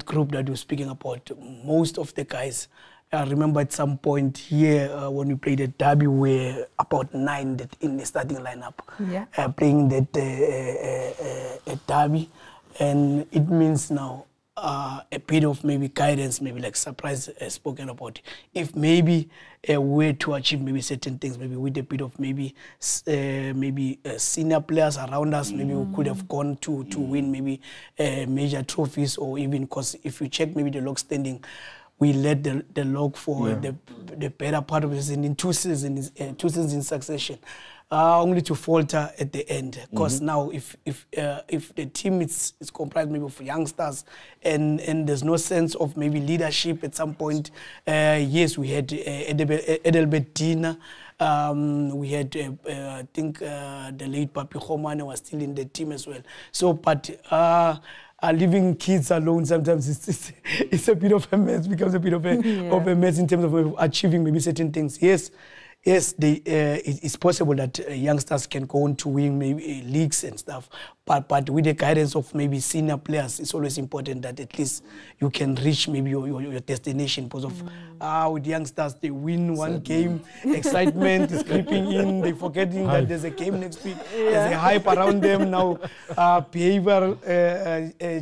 group that you're speaking about, most of the guys, I remember at some point here when we played at Derby, we were about 9 in the starting lineup, playing that at Derby, and it means now a bit of maybe guidance, maybe like Surprise spoken about. If maybe a way to achieve maybe certain things, maybe with a bit of maybe senior players around us, maybe we could have gone to win maybe major trophies, or even because if you check maybe the log standing, we led the log for the better part of the season in 2 seasons in succession, only to falter at the end. Because now, if the team is comprised maybe of youngsters and there's no sense of maybe leadership at some point, yes, we had Edelbert Dina. We had, I think, the late Papi Khomane was still in the team as well. So, but leaving kids alone sometimes it's a bit of a mess, becomes a bit of a mess in terms of achieving maybe certain things. Yes, it's possible that youngsters can go on to win maybe leagues and stuff, but with the guidance of maybe senior players, it's always important that at least you can reach maybe your destination. Because of with youngsters, they win one game, excitement is creeping in, they're forgetting that there's a game next week, there's a hype around them now, behavioral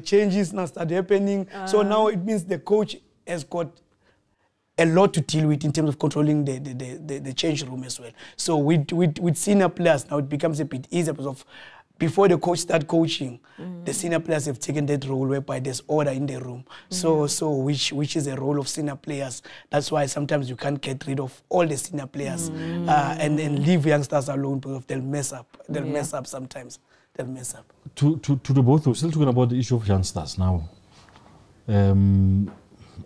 changes now start happening. So now it means the coach has got a lot to deal with in terms of controlling the change room as well. So with senior players now, it becomes a bit easier because of before the coach start coaching, the senior players have taken that role whereby there's order in the room. So which is a role of senior players. That's why sometimes you can't get rid of all the senior players and leave youngsters alone because they'll mess up. They'll mess up sometimes. They'll mess up. To the both of you, still talking about the issue of youngsters now.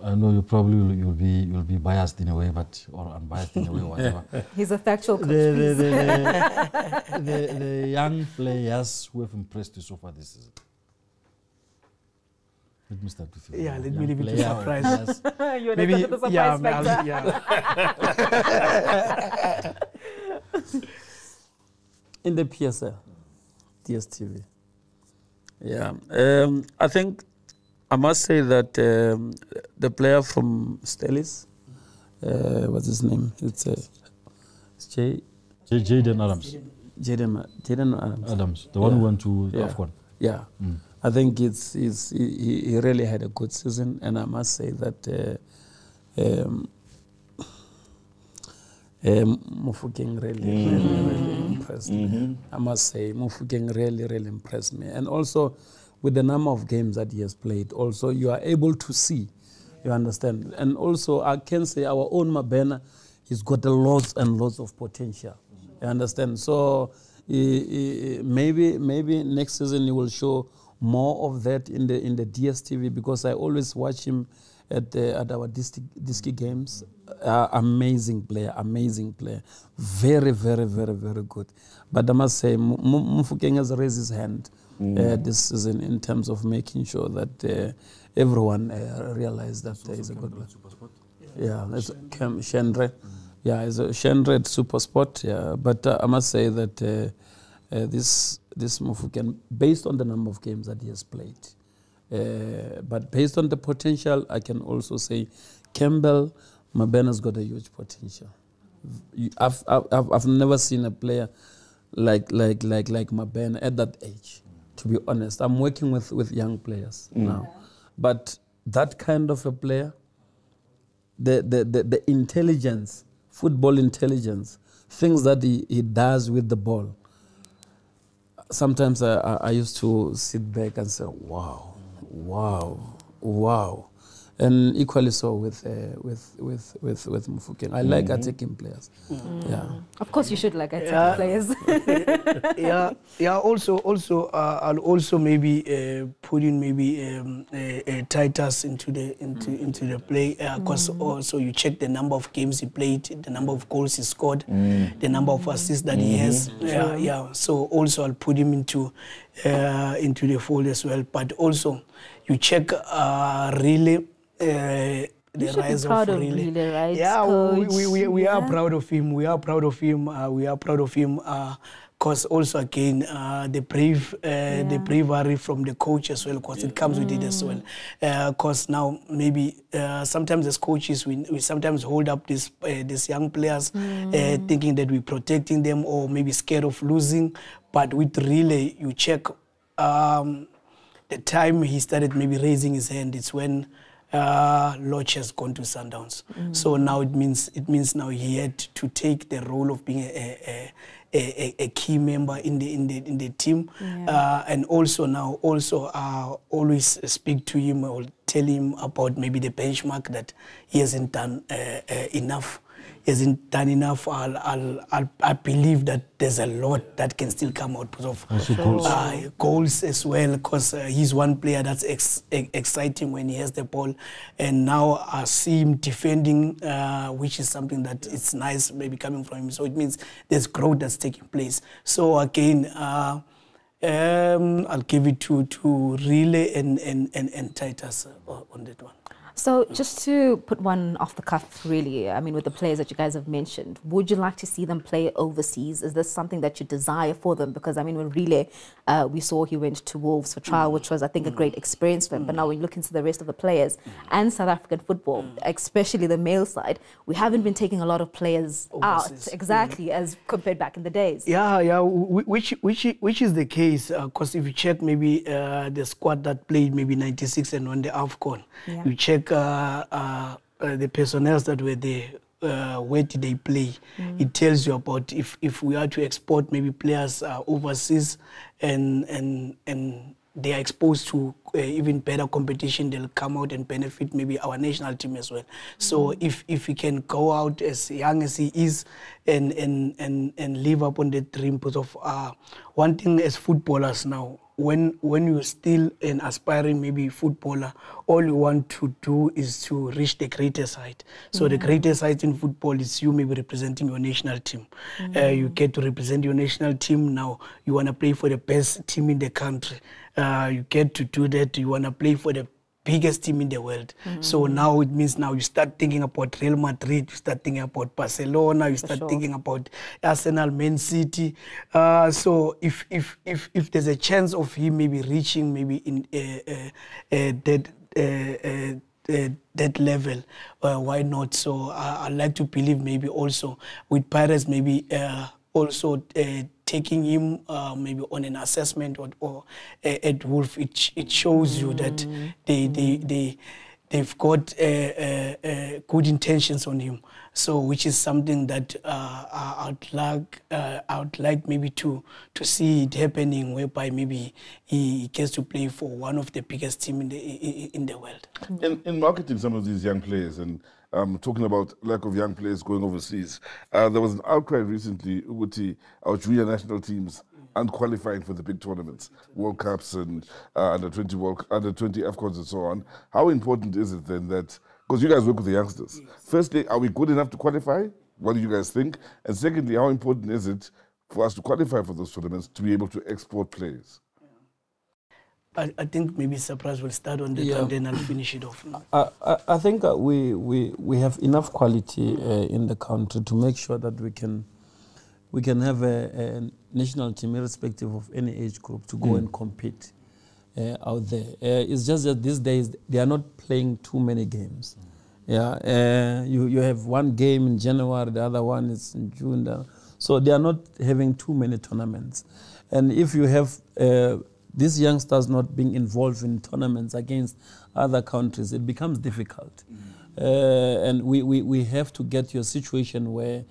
I know you'll be biased in a way, or unbiased in a way, or whatever. He's a factual coach. The young players who have impressed you so far this season. Let me start with you. Yeah, let me leave it to surprise. Maybe the surprise factor. In the PSL, DSTV. Yeah, I think I must say that the player from Stellis, what's his name? It's Jaden Adams. Jaden Adams, the one who went to AFCON. Yeah, I think he really had a good season, and I must say that Mofokeng really impressed me. I must say Mofokeng really impressed me, and also with the number of games that he has played, also you are able to see, you understand. And also I can say our own Mabena, he's got lots and lots of potential, you understand. So maybe next season he will show more of that in the DSTV, because I always watch him at our district games. Amazing player, very good. But I must say Mofokeng has raised his hand this season in terms of making sure that everyone realizes that he's a good player. Yeah, it's Shendra. Yeah, it's a Shendra at Supersport. Yeah, but I must say that this Mofokeng, based on the number of games that he has played, but based on the potential, I can also say Campbell Mabena's got a huge potential. I've never seen a player like Mabena at that age. To be honest, I'm working with young players now, but that kind of a player, the intelligence, football intelligence, things that he does with the ball. Sometimes I used to sit back and say, wow, and equally so with Mofokeng. I like attacking players. Yeah. Of course, you should like attacking players. Also, I'll also maybe put in maybe Titus into the play, because also you check the number of games he played, the number of goals he scored, the number of assists that he has. So also I'll put him into the fold as well. But also, you check really the rise of Relay. Relay, right, yeah, Coach? we are proud of him. We are proud of him. We are proud of him. Cause also again the bravery from the coach as well. Cause it comes with it as well. Cause now maybe sometimes as coaches we sometimes hold up these young players, thinking that we're protecting them or maybe scared of losing. But with Relay, you check the time he started maybe raising his hand. It's when Lodge has gone to Sundowns. So now it means now he had to take the role of being a key member in the team, and also now always speak to him or tell him about maybe the benchmark that he hasn't done enough. He hasn't done enough. I believe that there's a lot that can still come out because of goals as well, because he's one player that's exciting when he has the ball. And now I see him defending, which is something that it's nice maybe coming from him. So it means there's growth that's taking place. So again, I'll give it to Relay and Titus on that one. So just to put one off the cuff, really, I mean, with the players that you guys have mentioned, would you like to see them play overseas? Is this something that you desire for them? Because, I mean, when Relay, we saw he went to Wolves for trial, which was, I think, a great experience for him. But now when you look into the rest of the players and South African football, especially the male side, we haven't been taking a lot of players overseas out, as compared back in the days. Yeah, which is the case, because if you check maybe the squad that played maybe 96 and won the AFCON, you check the personnel that were there, where did they play? It tells you about if we are to export maybe players overseas and they are exposed to even better competition, they'll come out and benefit maybe our national team as well. So if he can go out as young as he is and live up on the dream, because of one thing as footballers now, when you're still an aspiring maybe footballer, all you want to do is to reach the greatest height. So the greatest height in football is you maybe representing your national team. You get to represent your national team now. You want to play for the best team in the country. You get to do that. You want to play for the biggest team in the world. So now it means now you start thinking about Real Madrid, you start thinking about Barcelona, you start thinking about Arsenal, Man City. So if there's a chance of him maybe reaching maybe in that level, why not? So I like to believe maybe also with Pirates maybe also taking him maybe on an assessment or at Wolf, it shows you that they've got good intentions on him. So which is something that I would like maybe to see it happening, whereby maybe he gets to play for one of the biggest teams in the world. In marketing some of these young players and talking about lack of young players going overseas, there was an outcry recently with our junior national teams and qualifying for the big tournaments, World Cups and under 20 AFCONs and so on. How important is it then that, because you guys work with the youngsters, firstly, are we good enough to qualify? What do you guys think? And secondly, how important is it for us to qualify for those tournaments to be able to export players? I think maybe Surprise will start on that and then I'll finish it off. I think we have enough quality in the country to make sure that we can have a national team, irrespective of any age group, to go and compete out there. It's just that these days they are not playing too many games. You have one game in January, the other one is in June. So they are not having too many tournaments. And if you have these youngsters not being involved in tournaments against other countries, it becomes difficult. And we have to get to a situation where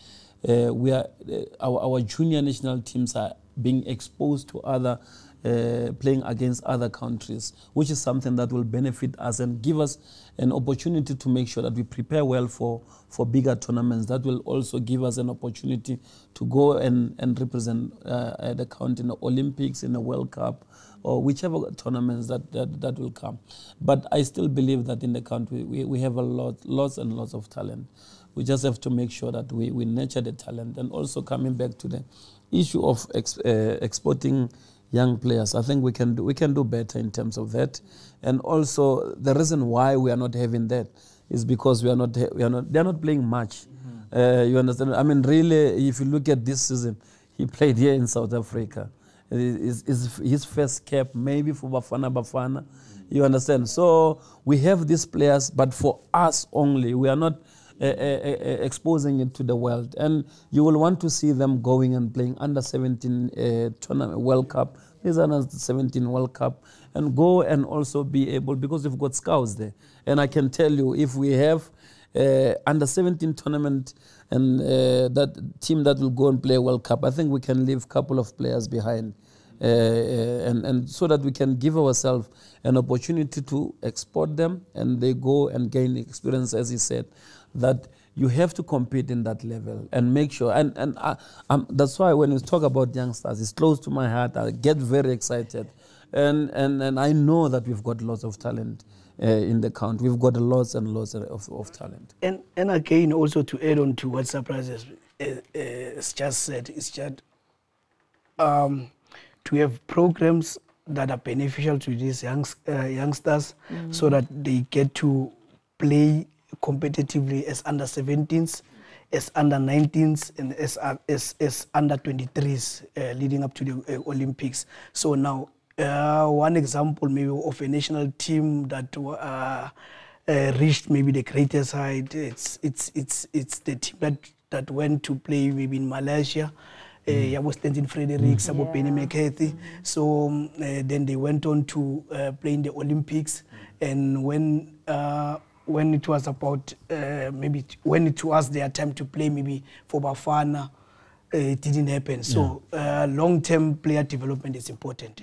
our junior national teams are being exposed to other, playing against other countries, which is something that will benefit us and give us an opportunity to make sure that we prepare well for bigger tournaments. That will also give us an opportunity to go and represent the country in the Olympics, in the World Cup, or whichever tournaments that will come. But I still believe that in the country we have lots and lots of talent. We just have to make sure that we nurture the talent. And also coming back to the issue of exporting young players. I think we can do better in terms of that. And also the reason why we are not having that is because they're not playing much. You understand? I mean, really, if you look at this season, he played here in South Africa. It's his first cap, maybe for Bafana Bafana. You understand? So we have these players, but for us only. We are not exposing it to the world. And you will want to see them going and playing under 17 tournament World Cup. These are under 17 World Cup. And go and also be able, because we've got scouts there. And I can tell you, if we have under 17 tournament and that team that will go and play World Cup, I think we can leave a couple of players behind. And so that we can give ourselves an opportunity to export them and they go and gain experience, as he said, that you have to compete in that level and make sure. And that's why when we talk about youngsters, it's close to my heart. I get very excited. And I know that we've got lots of talent in the country. We've got lots and lots of talent. And again, also to add on to what Surprises has just said, it's just to have programs that are beneficial to these youngsters so that they get to play competitively as under 17s, as under 19s, and as under 23s leading up to the Olympics. So now, one example maybe of a national team that reached maybe the greatest height, it's the team that went to play maybe in Malaysia. Yabo Stanton Fredericks, Yabo Penny McCarthy. So then they went on to play in the Olympics. And when it was about when it was their time to play maybe for Bafana, it didn't happen. So long-term player development is important.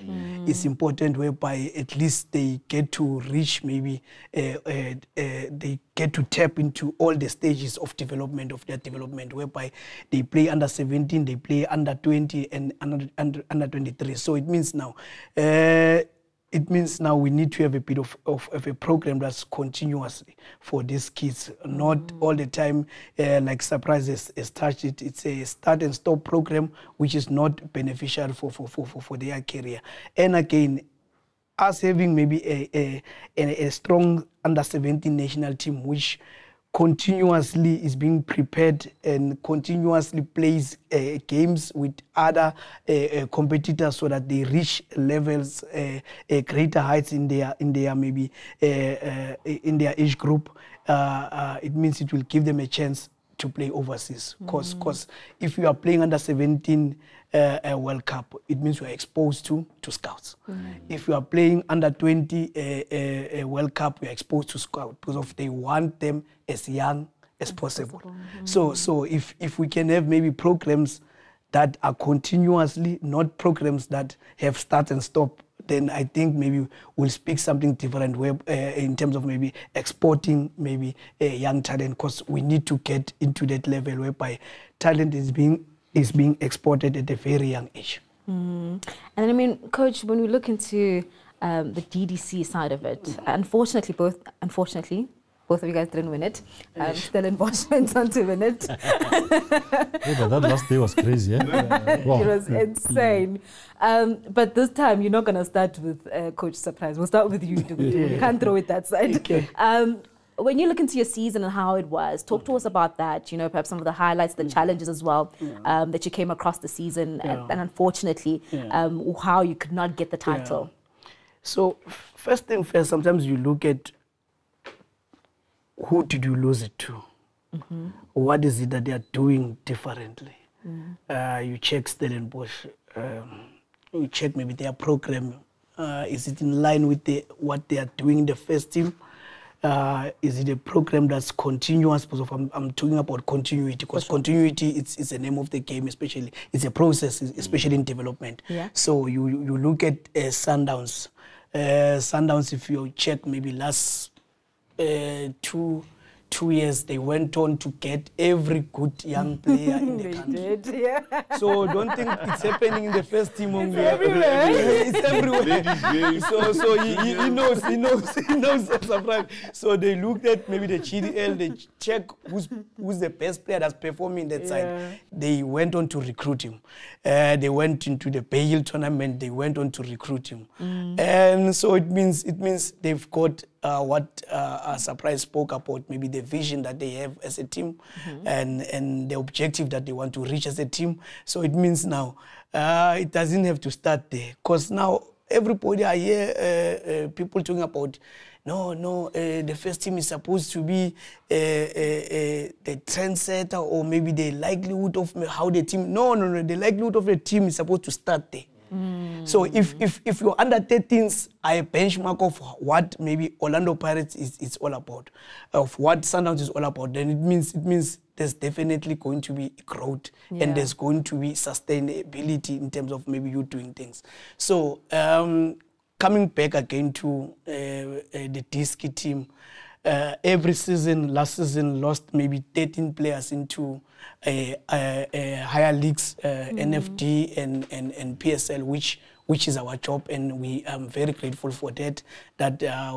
It's important whereby at least they get to reach maybe, they get to tap into all the stages of development, of their development, whereby they play under 17, they play under 20 and under 23. So it means now, we need to have a bit of a program that's continuously for these kids, not all the time like Surprises has touched it. It's a start and stop program which is not beneficial for their career. And again, us having maybe a strong under 17 national team which continuously is being prepared and continuously plays games with other competitors so that they reach levels, greater heights in their maybe in their age group. It means it will give them a chance to play overseas. Because if you are playing under 17 World Cup, it means you are exposed to scouts. If you are playing under 20 World Cup, you are exposed to scouts because they want them as young as possible. So if we can have maybe programs that are continuously, not programs that have start and stop, then I think maybe we'll speak something different where, in terms of maybe exporting maybe a young talent, because we need to get into that level whereby talent is being exported at a very young age. And I mean, Coach, when we look into the DDC side of it, unfortunately, both of you guys didn't win it. Still in Washington to win it. But that last day was crazy, yeah? Wow. It was insane. But this time, you're not going to start with Coach Surprise. We'll start with you. You can't throw it that side. Okay. When you look into your season and how it was, talk to us about that, you know, perhaps some of the highlights, the challenges as well, that you came across the season, and unfortunately, how you could not get the title. So, first thing first, sometimes you look at who did you lose it to? What is it that they are doing differently? You check Stellenbosch, you check maybe their program. Is it in line with what they are doing in the first team? Is it a program that's continuous? Because I'm talking about continuity, because continuity is the name of the game, especially. It's a process, especially in development. So you look at Sundowns. Sundowns, if you check maybe last two 2 years, they went on to get every good young player in the country. Did, yeah. So don't think it's happening in the first team only. It's everywhere. It's everywhere. So he knows. Surprise. So they looked at maybe the GDL, they check who's the best player that's performing that side. They went on to recruit him. They went into the Bale tournament, they went on to recruit him. And so it means they've got what Surprise spoke about, maybe the vision that they have as a team and the objective that they want to reach as a team. So it means now it doesn't have to start there, because now everybody I hear people talking about, the first team is supposed to be the trendsetter, or maybe the likelihood of how the team. No, the likelihood of the team is supposed to start there. So if your under 13s are a benchmark of what maybe Orlando Pirates is all about, of what Sundowns is all about, then it means there's definitely going to be growth and there's going to be sustainability in terms of maybe you doing things. So coming back again to the Diski team, every season, last season, lost maybe 13 players into higher leagues, NFD and PSL, which is our job, and we are very grateful for that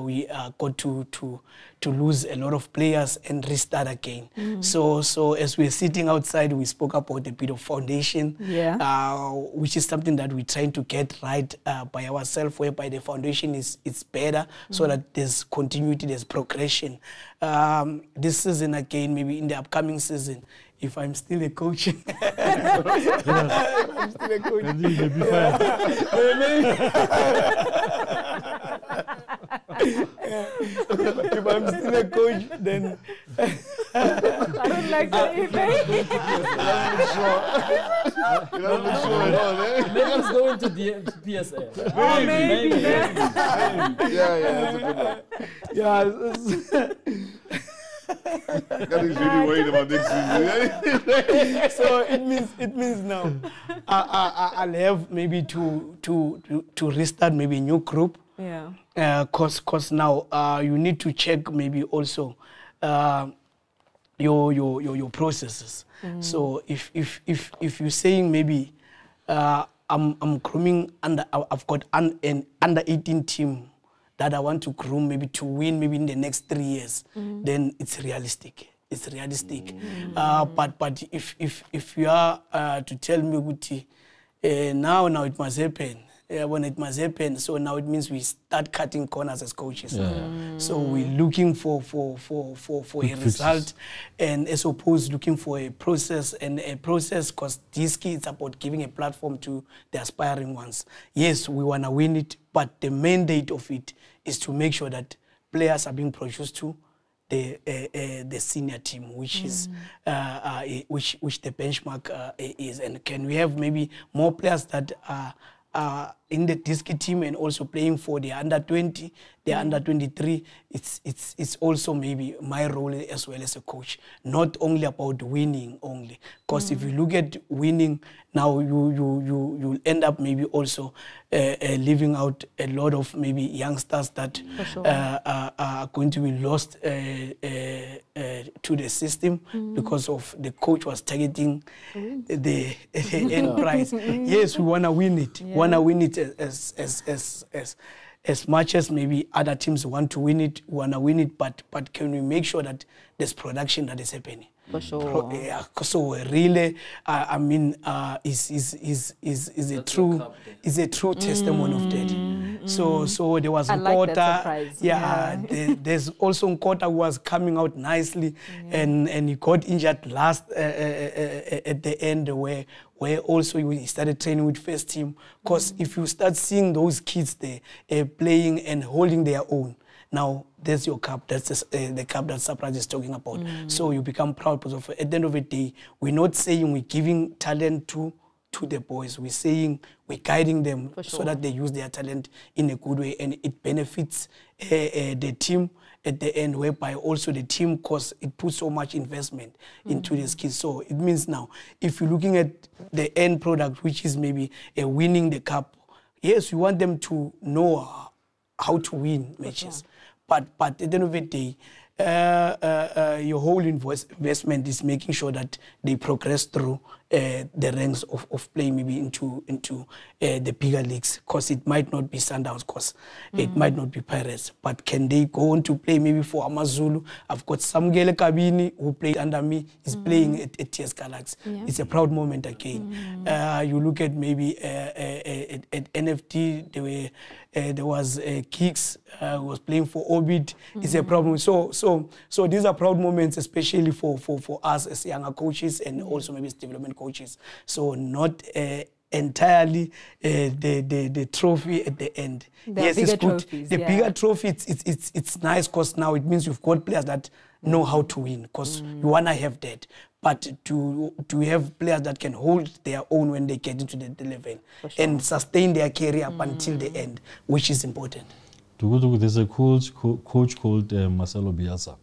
we got to lose a lot of players and restart again. So as we're sitting outside, we spoke about a bit of foundation, which is something that we're trying to get right by ourselves, whereby the foundation is better, so that there's continuity, there's progression. This season again, maybe in the upcoming season, if I'm still a coach, I'm still a coach. If I'm still a coach, then I don't like that Let's go into the PSL. Oh, maybe. That is really worried about next season. So it means now I'll have maybe to restart maybe a new group. Cause now you need to check maybe also your processes. So if you're saying maybe I'm grooming I've got an under 18 team that I want to groom maybe to win maybe in the next 3 years, then it's realistic. It's realistic. But if you are to tell me, Guti, now it must happen. When it must happen, so now it means we start cutting corners as coaches. So we're looking for a result, and as opposed looking for a process, because Diski, it's about giving a platform to the aspiring ones. Yes, we want to win it, but the mandate of it is to make sure that players are being produced to the senior team, which is which the benchmark is. And can we have maybe more players that are in the Diski team and also playing for the under 20, the under 23? It's also maybe my role as well as a coach, not only about winning only, because if you look at winning now, you'll end up maybe also leaving out a lot of maybe youngsters that are going to be lost to the system because of the coach was targeting the end prize. Yes, we want to win it. Want to win it as much as maybe other teams want to win it, but can we make sure that there's production that is happening? For sure. So really, I mean, is a true testimony of that. So there was Nkota. There's also Nkota who was coming out nicely, and he got injured last at the end where also he started training with first team. Because if you start seeing those kids there playing and holding their own, now there's your cup. That's the cup that Surprise is talking about. So you become proud, because at the end of the day, we're not saying we're giving talent to the boys. We're saying we're guiding them so that they use their talent in a good way, and it benefits the team at the end, whereby also the team, because it puts so much investment into these kids. So it means now, if you're looking at the end product, which is maybe winning the cup, yes, we want them to know how to win matches. But at the end of the day, your whole investment is making sure that they progress through the ranks of playing maybe into the bigger leagues, because it might not be Sundowns, because it might not be Pirates, but can they go on to play maybe for AmaZulu? I've got Samgele Kabini who played under me, is playing at TS Galaxy. Yeah. It's a proud moment again. You look at maybe at NFT, there was Kicks who was playing for Orbit. It's a proud moment. So these are proud moments, especially for us as younger coaches and also maybe as development coaches. So not entirely the trophy at the end. Yes, it's good. The bigger trophy, it's nice, because now it means you've got players that know how to win, because you want to have that. But to have players that can hold their own when they get into the level and sustain their career up until the end, which is important. There's a coach called Marcelo Bielsa.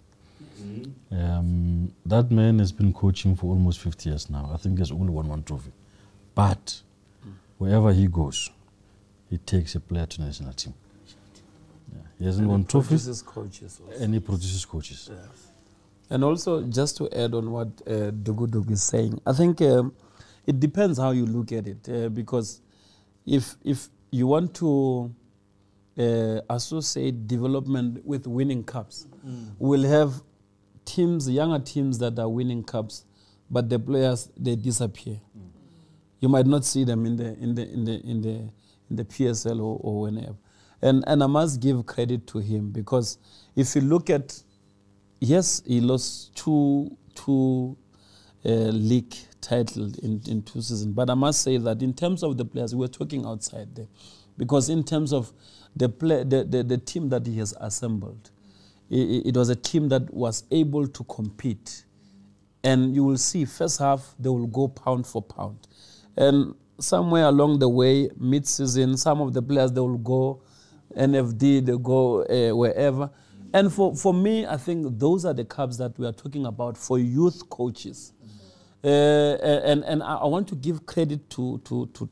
That man has been coaching for almost 50 years now. I think he's only won one trophy. But wherever he goes, he takes a player to the national team. Yeah. He hasn't won trophies, and he produces coaches. Yeah. And also, just to add on what Duku-Duku is saying, I think it depends how you look at it. Because if you want to associate development with winning cups, we'll have teams, younger teams that are winning cups, but the players, they disappear. You might not see them in the PSL or whenever. And I must give credit to him, because if you look at, yes, he lost two league titles in 2 seasons, but I must say that in terms of the players, we're talking outside there, because in terms of the team that he has assembled, it was a team that was able to compete. And you will see, first half, they will go pound for pound. And somewhere along the way, mid-season, some of the players, they will go NFD, they go wherever. And for me, I think those are the cups that we are talking about for youth coaches. And I want to give credit to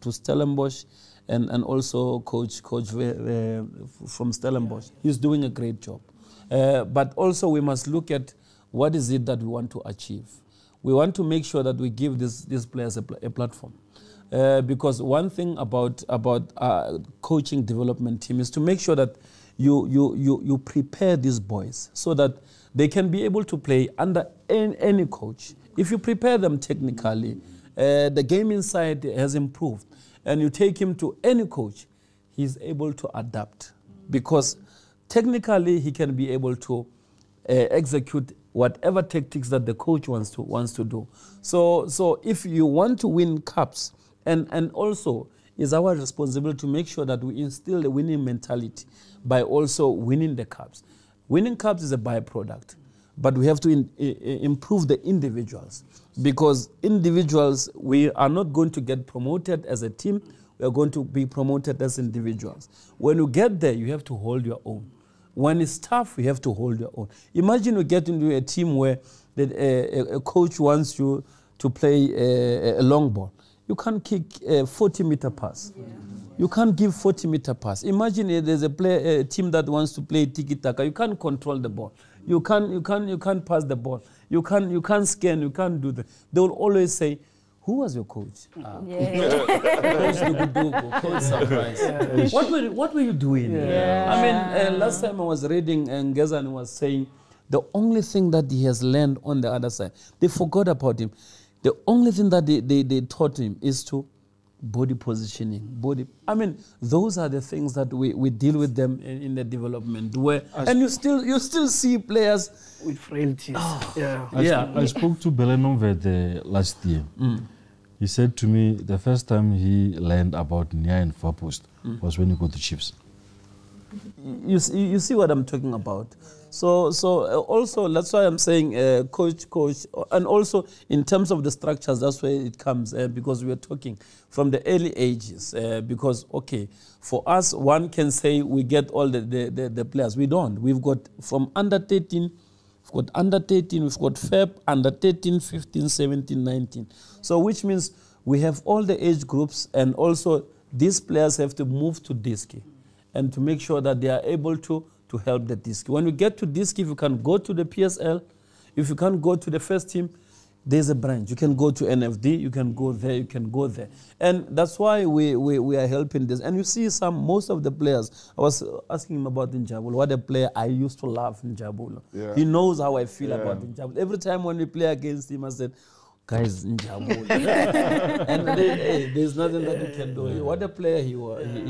Stellenbosch and also Coach from Stellenbosch. He's doing a great job. But also we must look at what is it that we want to achieve. We want to make sure that we give these players a platform. Because one thing about coaching development team is to make sure that you prepare these boys so that they can be able to play under any coach. If you prepare them technically, the game inside has improved, and you take him to any coach, he's able to adapt, because technically he can be able to execute whatever tactics that the coach wants to do. So if you want to win cups, and also it's our responsibility to make sure that we instill the winning mentality by also winning the cups. Winning cups is a byproduct, but we have to improve the individuals, because individuals, we are not going to get promoted as a team, we are going to be promoted as individuals. When you get there, you have to hold your own. When it's tough, you have to hold your own. Imagine you get into a team where a coach wants you to play a long ball. You can't kick a 40-meter pass. Yeah. You can't give 40-meter pass. Imagine there's a team that wants to play tiki-taka. You can't control the ball. You can't pass the ball. You can't scan. You can't do that. They will always say, "Who was your coach?" Coach Duku-Duku, Coach Surprise. Yeah. What were you doing? Yeah. I mean, last time I was reading, and Gezan was saying, the only thing that he has learned on the other side, they forgot about him. The only thing that they taught him is to body positioning. I mean, those are the things that we deal with them in the development. And you still see players with frailties. I spoke to Belenovete last year. He said to me the first time he learned about Nia and far post was when he got the Chiefs. You see what I'm talking about. So also that's why I'm saying coach, and also in terms of the structures, that's where it comes, because we are talking from the early ages. Because for us, one can say we get all the players. We don't. We've got from under 13, we've got under 13, we've got FEP, under 13, 15, 17, 19. So which means we have all the age groups, and also these players have to move to Diski and to make sure that they are able to to help the disc. When you get to disc, if you can go to the PSL, if you can't go to the first team, there's a branch. You can go to NFD, you can go there, you can go there. And that's why we are helping this. And you see most of the players, I was asking him about Njabulo, what a player I used to love Njabulo. Yeah. He knows how I feel about Njabulo. Every time when we play against him, I said, guys, Njabulo. And there's nothing that we can do. What a player he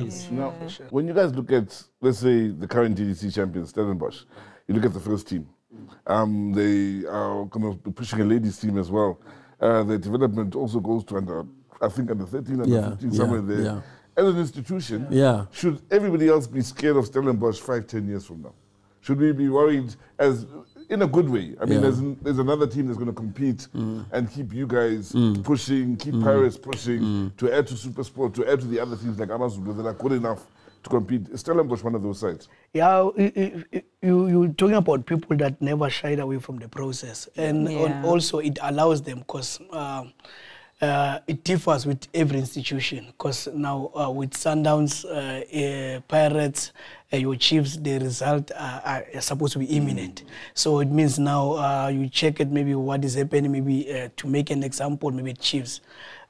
is. Now, when you guys look at, let's say, the current DDC champions, Stellenbosch, you look at the first team. They are going to be pushing a ladies team as well. The development also goes to under 13, under 15, somewhere there. Yeah. As an institution, should everybody else be scared of Stellenbosch 5-10 years from now? Should we be worried as in a good way? I mean, there's another team that's going to compete and keep you guys pushing, keep Pirates pushing to add to SuperSport, to add to the other teams like Amazulu that are good enough to compete. Is Stellenbosch one of those sides? Yeah, you're talking about people that never shied away from the process. And also it allows them, because it differs with every institution. Because now with Sundowns, Pirates, your Chiefs, the result are supposed to be imminent. So it means now you check it, maybe what is happening, maybe to make an example, maybe Chiefs.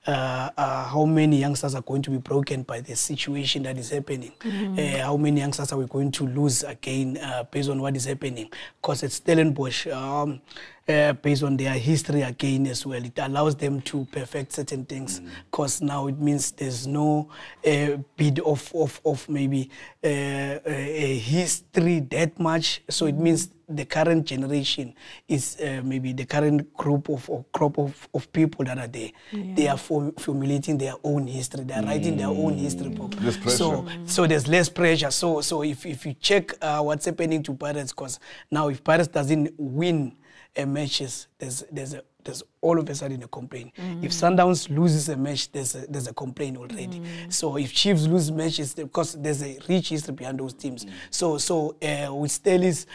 How many youngsters are going to be broken by the situation that is happening? How many youngsters are we going to lose again based on what is happening? Because it's Stellenbosch, based on their history again as well, it allows them to perfect certain things. Because now it means there's no bit of maybe a history that much. So it means the current generation is maybe the current group or crop of people that are there. They are formulating their own history. They are writing their own history book. Less pressure. So there's less pressure. So if you check what's happening to Pirates, because now if Pirates doesn't win matches, there's all of a sudden a complaint. If Sundowns loses a match, there's a complaint already. So if Chiefs lose matches, because there's a rich history behind those teams. So with Stellies,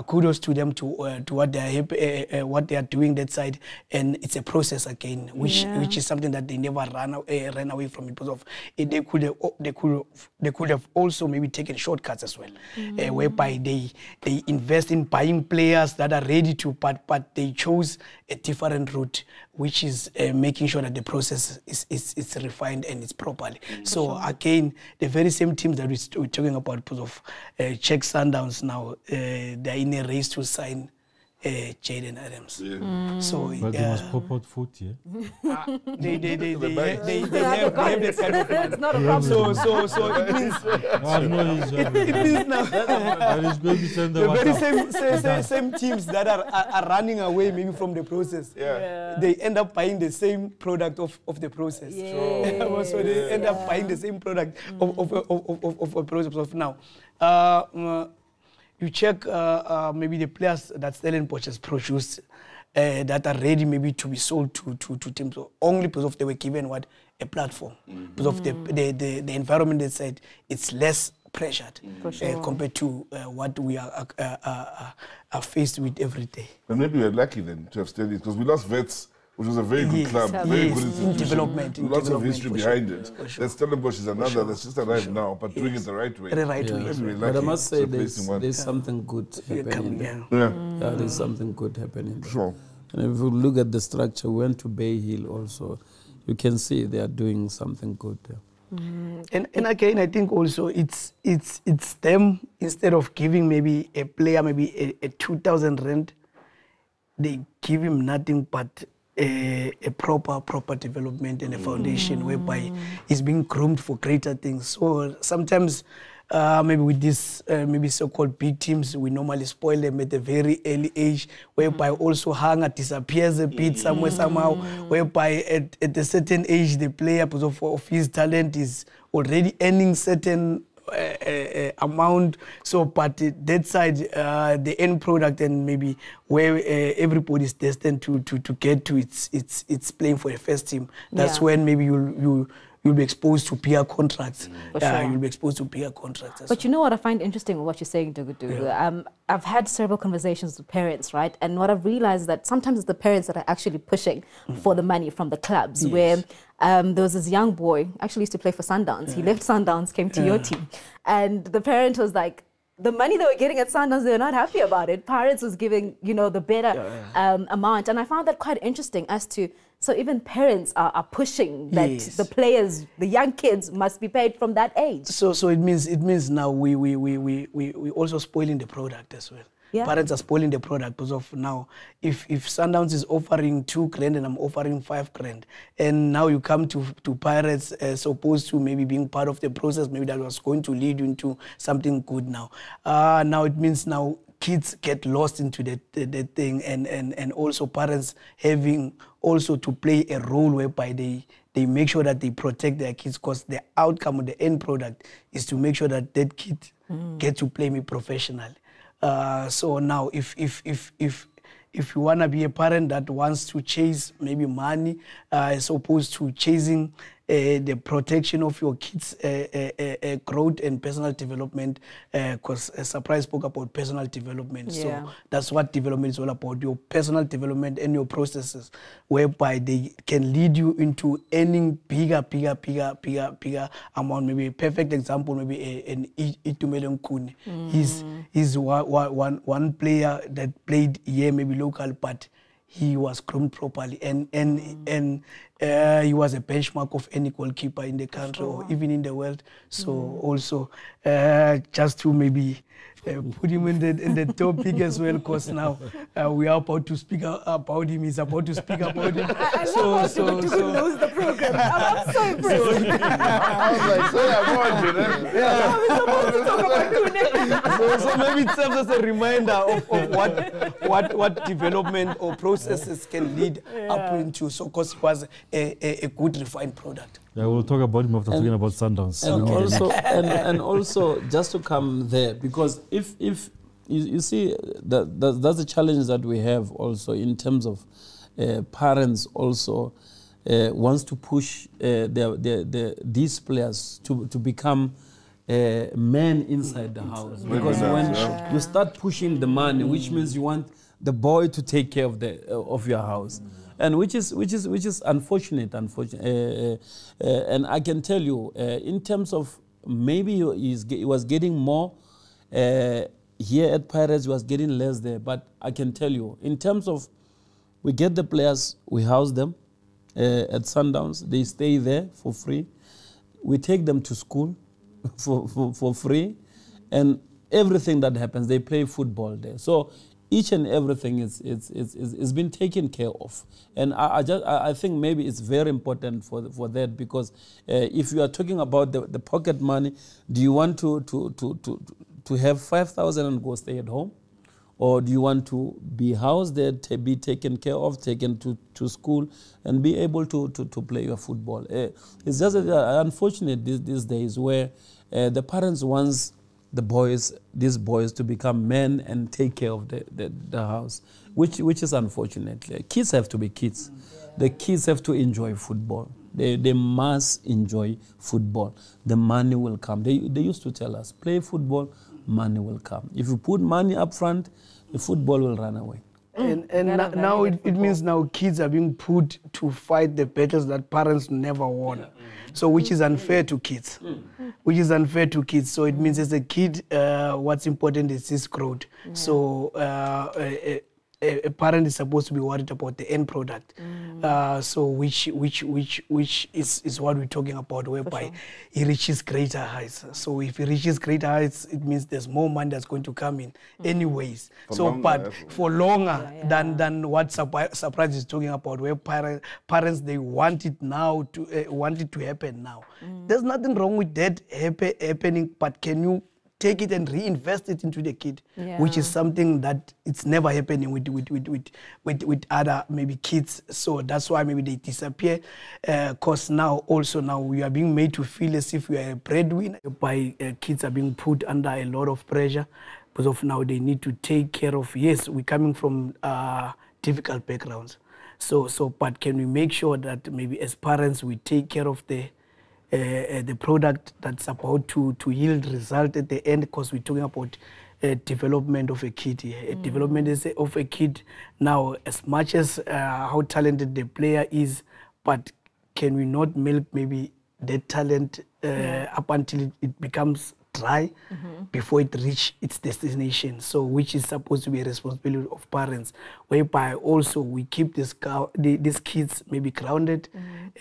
kudos to them to what they are doing that side, and it's a process again, which is something that they never ran away from it because of it. They could have also maybe taken shortcuts as well, whereby they invest in buying players that are ready to, but they chose a different route, which is making sure that the process is refined and it's properly. So again, the very same teams that we're talking about, because of Czech Sundowns now, they're in a race to sign Jaden Adams. So but they must pop out 40. They have that kind of plan. It's not a problem. So it means It means now he's going to send the very same teams that are running away maybe from the process. They end up buying the same product of the process. So they end up buying the same product of a process of now. You check maybe the players that Stellenbosch has produced that are ready maybe to be sold to teams only because they were given a platform. Because of the environment that said it's less pressured compared to what we are faced with every day. But maybe we're lucky then to have Stellies, because we lost Vets, which was a very good club, very good institution. Development. Lots of history behind it. That Stellenbosch is another that's just arrived now, but doing it the right way. The right way. But I must say there's something good happening. There's something good happening. Sure. And if you look at the structure, we went to Bay Hill also, you can see they are doing something good there. And again, I think also it's them, instead of giving maybe a player maybe a 2,000 rand, they give him nothing but a proper development and a foundation whereby he's being groomed for greater things. So sometimes maybe with this maybe so-called big teams, we normally spoil them at a very early age, whereby also hunger disappears a bit somehow, whereby at a certain age the player, because of his talent, is already earning certain amount. So but that side, the end product, and maybe where everybody is destined to get to, it's playing for a first team. That's when maybe you'll be exposed to peer contracts. You'll be exposed to peer contracts. But you know what I find interesting with what you're saying, Duku-Duku? I've had several conversations with parents, right? And what I've realized is that sometimes it's the parents that are actually pushing for the money from the clubs, where there was this young boy, actually used to play for Sundowns. He left Sundowns, came to your team. And the parent was like, the money they were getting at Sundowns, they were not happy about it. Pirates was giving, you know, the better amount. And I found that quite interesting as to, so even parents are pushing that the players, the young kids must be paid from that age. So it means now we also spoiling the product as well. Yeah. Parents are spoiling the product because of now, if Sundowns is offering 2 grand and I'm offering 5 grand, and now you come to Pirates as opposed to maybe being part of the process, maybe that was going to lead you into something good now. Now it means now kids get lost into the thing, and also parents having also to play a role whereby they make sure that they protect their kids, because the outcome of the end product is to make sure that that kid get to play me professionally. So now if you want to be a parent that wants to chase maybe money as opposed to chasing the protection of your kids' growth and personal development, because Surprise spoke about personal development. So that's what development is all about, your personal development and your processes, whereby they can lead you into earning bigger amount. Maybe a perfect example, maybe an Itumeleng Nkune. He's one player that played here, maybe local, but he was groomed properly, and he was a benchmark of any goalkeeper in the country or even in the world. So also just to maybe put him in the topic as well, because now we are about to speak about him. He's about to speak about him. I love how Duku-Duku knows the program. I'm so impressed. I was like, so I'm We're supposed to talk about Kune. So maybe it serves as a reminder of what development or processes can lead up into. So, because it was a good refined product. Yeah, we'll talk about him after talking about Sundowns. And also just to come there, because if you see that's the challenge that we have also in terms of parents also wants to push these players to become men inside the house, because when you start pushing the money, which means you want the boy to take care of your house. And which is unfortunate. And I can tell you, in terms of maybe he was getting more here at Pirates, he was getting less there. But I can tell you, in terms of we get the players, we house them at Sundowns, they stay there for free. We take them to school for free, and everything that happens, they play football there. So each and everything is been taken care of, and I think maybe it's very important for that, because if you are talking about the pocket money, do you want to have 5,000 and go stay at home, or do you want to be housed there, to be taken care of, taken to school, and be able to play your football? It's just unfortunate these days where the parents wants these boys to become men and take care of the house, which is unfortunate. Kids have to be kids. The kids have to enjoy football. They must enjoy football. The money will come. They used to tell us, play football, money will come. If you put money up front, the football will run away. And now it means now kids are being put to fight the battles that parents never won. So which is unfair to kids. Which is unfair to kids. So it means as a kid, what's important is his growth. So a parent is supposed to be worried about the end product. So which is what we're talking about, whereby he reaches greater heights. So if he reaches greater heights, it means there's more money that's going to come in anyways. For longer than what Surprise is talking about, where parents they want it now to happen now. There's nothing wrong with that happening, but can you take it and reinvest it into the kid, which is something that it's never happening with other maybe kids. So that's why maybe they disappear. Because now we are being made to feel as if we are a breadwinner. By kids are being put under a lot of pressure because of now they need to take care of. Yes, we're coming from difficult backgrounds. But can we make sure that maybe as parents we take care of the product that's about to yield result at the end, because we're talking about development of a kid here. Development of a kid now, as much as how talented the player is, but can we not milk maybe that talent up until it becomes dry before it reach its destination. So which is supposed to be a responsibility of parents, whereby also we keep these kids maybe grounded,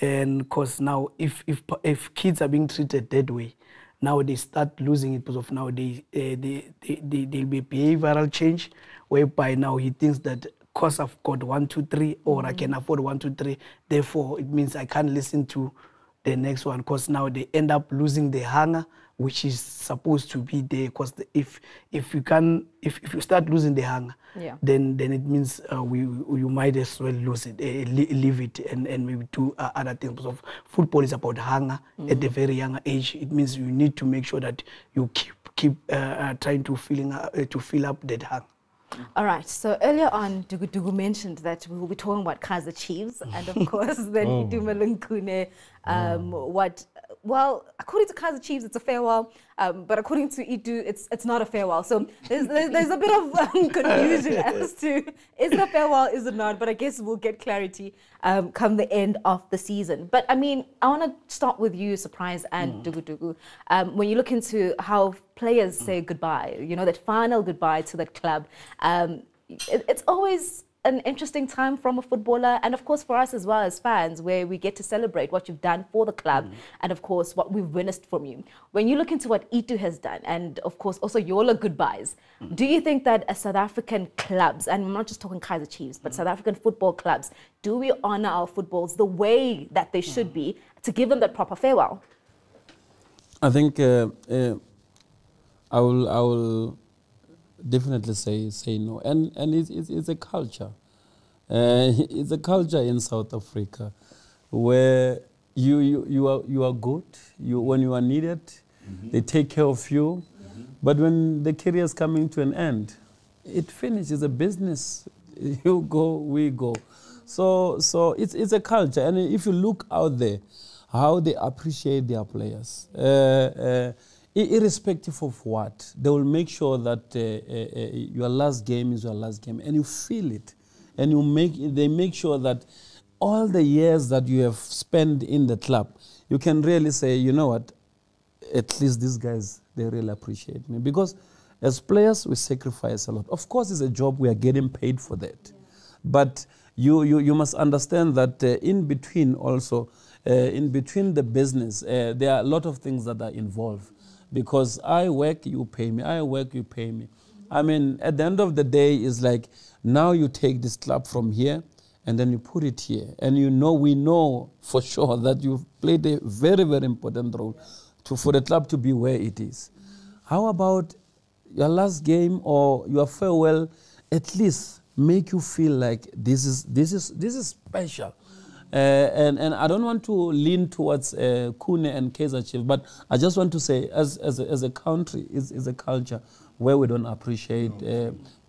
and because now if kids are being treated that way, now they start losing it because of now there'll be behavioral change, whereby now he thinks that because I've got 1, 2, 3, or I can afford 1, 2, 3, therefore it means I can't listen to the next one, because now they end up losing the hunger which is supposed to be there. Because if you start losing the hunger, then it means you might as well lose it, leave it, and maybe do other things. Because of football is about hunger at a very young age. It means you need to make sure that you keep trying to fill up that hunger. All right, so earlier on, Duku-Duku mentioned that we will be talking about Kaizer Chiefs, and of course, then Itumeleng Khune, well, according to Kaizer Chiefs, it's a farewell, but according to Itu, it's not a farewell. So there's a bit of confusion as to is it a farewell, is it not? But I guess we'll get clarity come the end of the season. But I mean, I want to start with you, Surprise, and Duku-Duku. When you look into how players say goodbye, you know, that final goodbye to the club, it's always an interesting time from a footballer, and of course for us as well as fans, where we get to celebrate what you've done for the club and of course what we've witnessed from you. When you look into what Itu has done and of course also your goodbyes, do you think that as South African clubs, and I'm not just talking Kaizer Chiefs, but South African football clubs, do we honor our footballs the way that they should be to give them that proper farewell? I think I will definitely say no, and it's a culture. It's a culture in South Africa where you are good. When you are needed, they take care of you. But when the career is coming to an end, it finishes. A business. You go, we go. So it's a culture, and if you look out there, how they appreciate their players. Irrespective of what, they will make sure that your last game is your last game, and you feel it, and they make sure that all the years that you have spent in the club, you can really say, you know what, at least these guys, they really appreciate me, because as players we sacrifice a lot. Of course, it's a job, we are getting paid for that, but you must understand that in between also, in between the business, there are a lot of things that are involved. Because I work, you pay me. I work, you pay me. I mean, at the end of the day, it's like, now you take this club from here and then you put it here. And we know for sure that you've played a very, very important role for the club to be where it is. How about your last game or your farewell, at least make you feel like this is special. And I don't want to lean towards Khune and Kaizer Chiefs, but I just want to say, as a country, is a culture where we don't appreciate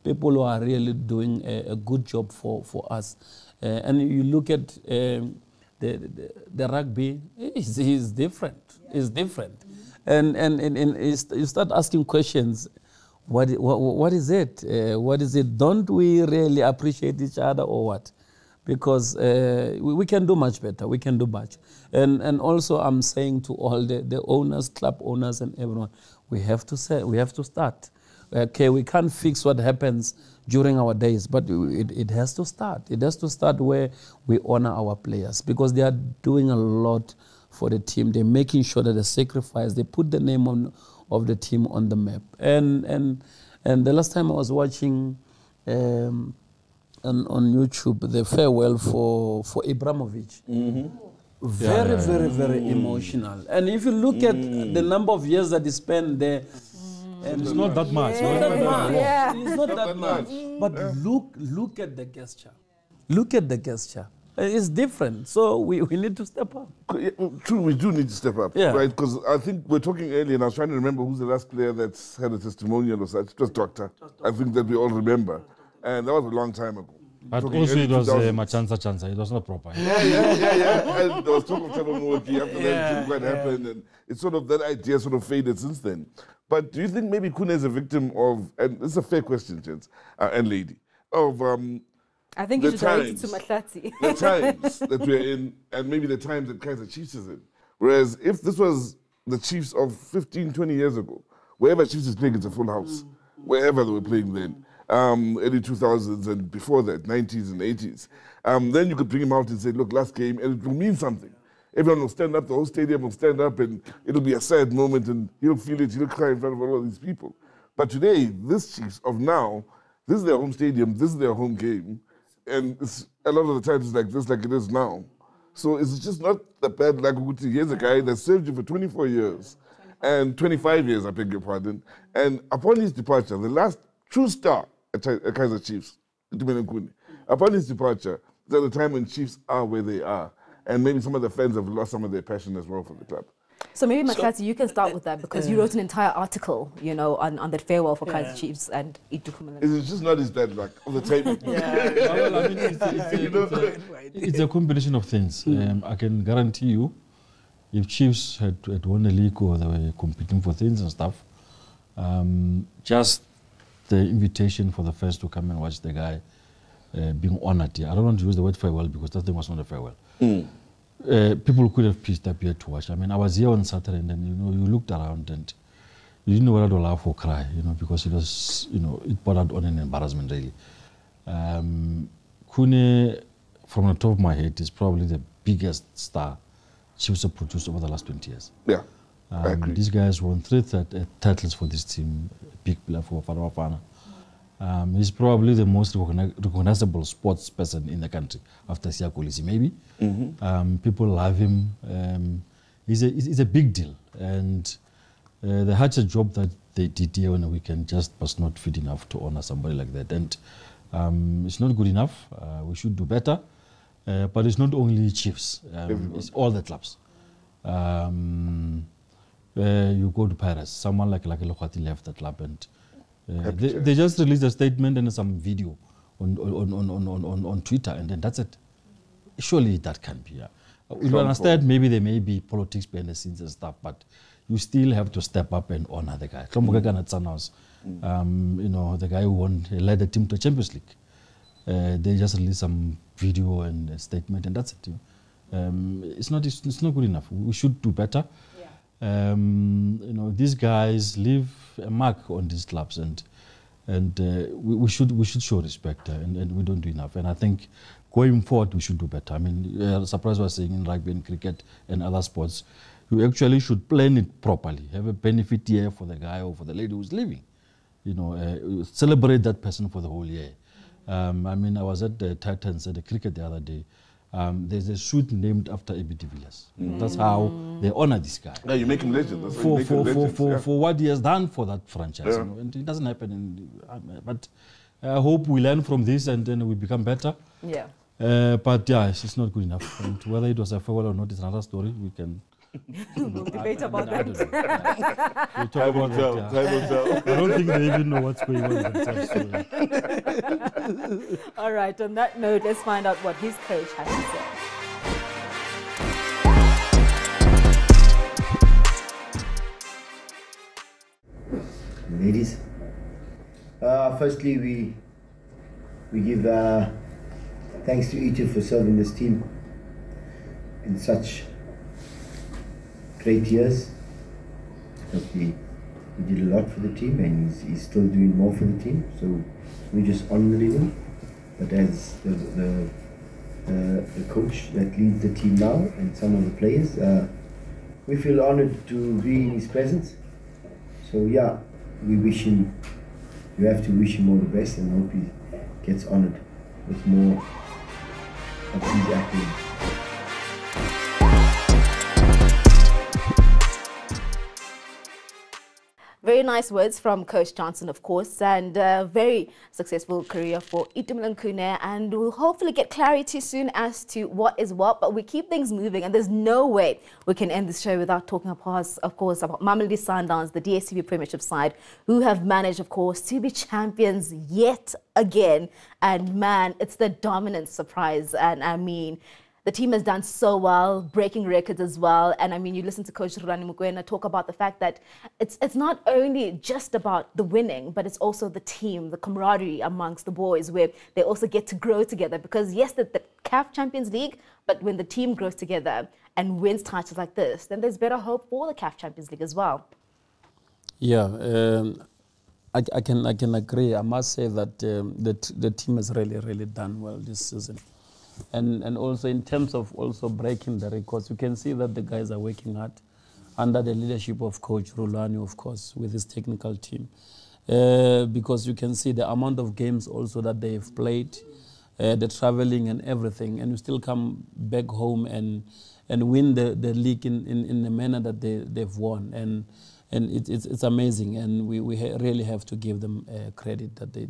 people who are really doing a good job for us. And you look at the rugby, it's different. It's different, and you start asking questions. What is it? What is it? Don't we really appreciate each other or what? Because we can do much better. We can do much. And also I'm saying to all the owners, club owners and everyone, we have to start. Okay, we can't fix what happens during our days, but it has to start. It has to start where we honor our players, because they are doing a lot for the team. They're making sure that they sacrifice, they put the name of the team on the map. And the last time I was watching on YouTube, the farewell for Ibrahimovic. Very emotional. And if you look at the number of years that he spent there, and it's not that much. It's not that much. But look at the gesture. Look at the gesture. It's different. So we need to step up. True, we do need to step up, right? Because I think we're talking earlier, and I was trying to remember who's the last player that's had a testimonial or such. It was Doctor. I think that we all remember. And that was a long time ago. But also it was Machanza. It was not proper. Yeah. And there was talk of Trevor Moki after that. It didn't quite happen. And it's sort of, that idea sort of faded since then. But do you think maybe Khune is a victim of, and this is a fair question, gents and lady, of I think you should raise it to Mahlatse. the times that we're in, and maybe the times that Kaizer Chiefs is in. Whereas if this was the Chiefs of 15, 20 years ago, Wherever Chiefs is playing, it's a full house. Wherever they were playing then. Early 2000s and before that, 90s and 80s. Then you could bring him out and say, look, last game, and it will mean something. Everyone will stand up, the whole stadium will stand up, and it'll be a sad moment, and he'll feel it, he'll cry in front of all these people. But today, this Chiefs of now, this is their home stadium, this is their home game, and it's, a lot of the times it's like this, like it is now. So it's just not the bad luck. Here's a guy that served you for 24 years, and 25 years, I beg your pardon, and upon his departure, the last true star at Kaizer Chiefs, upon his departure, it's at the time when Chiefs are where they are. And maybe some of the fans have lost some of their passion as well for the club. So maybe, Mahlatse, you can start with that because you wrote an entire article, you know, on that farewell for Kaizer Chiefs and Duku-Duku. It's just not his bad luck on the table. Well, I mean, it's a combination of things. I can guarantee you, if Chiefs had won a league or they were competing for things and stuff, just the invitation for the fans to come and watch the guy being honoured here. I don't want to use the word farewell because that thing was not a farewell. People could have pitched up here to watch. I mean, I was here on Saturday and then, you know, you looked around and you didn't know whether to laugh or cry, you know, because it was, you know, it bordered on an embarrassment, really. Kune, from the top of my head, is probably the biggest star Chiefs have produced over the last 20 years. Yeah, I agree. These guys won 3 titles for this team, a big player for Bafana Bafana. He's probably the most recognizable sports person in the country after Siya Kolisi, maybe. People love him. He's a big deal. And the hard job that they did here on the weekend just was not fit enough to honor somebody like that. And it's not good enough. We should do better. But it's not only Chiefs. It's all the clubs. You go to Paris, someone like Lokhati left the club and they just released a statement and some video on Twitter, and then that's it. Surely that can be. We understand maybe there may be politics behind the scenes and stuff, but you still have to step up and honor the guy. Sundowns, you know, the guy who led the team to Champions League. They just released some video and a statement, and that's it. It's not good enough. We should do better. You know, these guys leave a mark on these clubs, and we should show respect, and we don't do enough. And I think going forward, we should do better. I mean, surprised was saying in rugby and cricket and other sports, you actually should plan it properly. Have a benefit year for the guy or for the lady who's leaving. You know, celebrate that person for the whole year. I mean, I was at the Titans at the cricket the other day. There's a suit named after A.B. de Villiers. That's how they honor this guy. Yeah, you make him legend. That's for what he has done for that franchise. You know, and it doesn't happen. But I hope we learn from this and then we become better. Yeah. But yeah, it's not good enough. And whether it was a farewell or not is another story. We can we'll debate about that. We'll talk about that. I don't think they even know what's going on themselves. All right, on that note, let's find out what his coach has to say. Ladies, firstly, we give thanks to Ito for serving this team in such great years. He did a lot for the team, and he's still doing more for the team. So we just honoring him. But as the coach that leads the team now and some of the players, we feel honored to be in his presence. So yeah, we wish him. You have to wish him all the best and hope he gets honored with more of these accolades. Very nice words from Coach Johnson, of course, and a very successful career for Itumeleng, and we'll hopefully get clarity soon as to what is what, but we keep things moving, and there's no way we can end this show without talking, of course, about Mamelodi Sundowns, the DStv Premiership side, who have managed, of course, to be champions yet again, and man, it's the dominant surprise, and I mean, the team has done so well, breaking records as well. And I mean, you listen to Coach Rani Mukwena talk about the fact that it's not only just about the winning, but it's also the team, the camaraderie amongst the boys, where they also get to grow together. Because yes, the CAF Champions League, but when the team grows together and wins titles like this, then there's better hope for the CAF Champions League as well. Yeah, I can agree. I must say that the team has really done well this season, and also in terms of also breaking the records, you can see that the guys are working hard under the leadership of Coach Rulani, of course, with his technical team, because you can see the amount of games also that they've played, the traveling and everything, and you still come back home and win the league in the manner that they've won, and it's amazing, and we really have to give them credit that they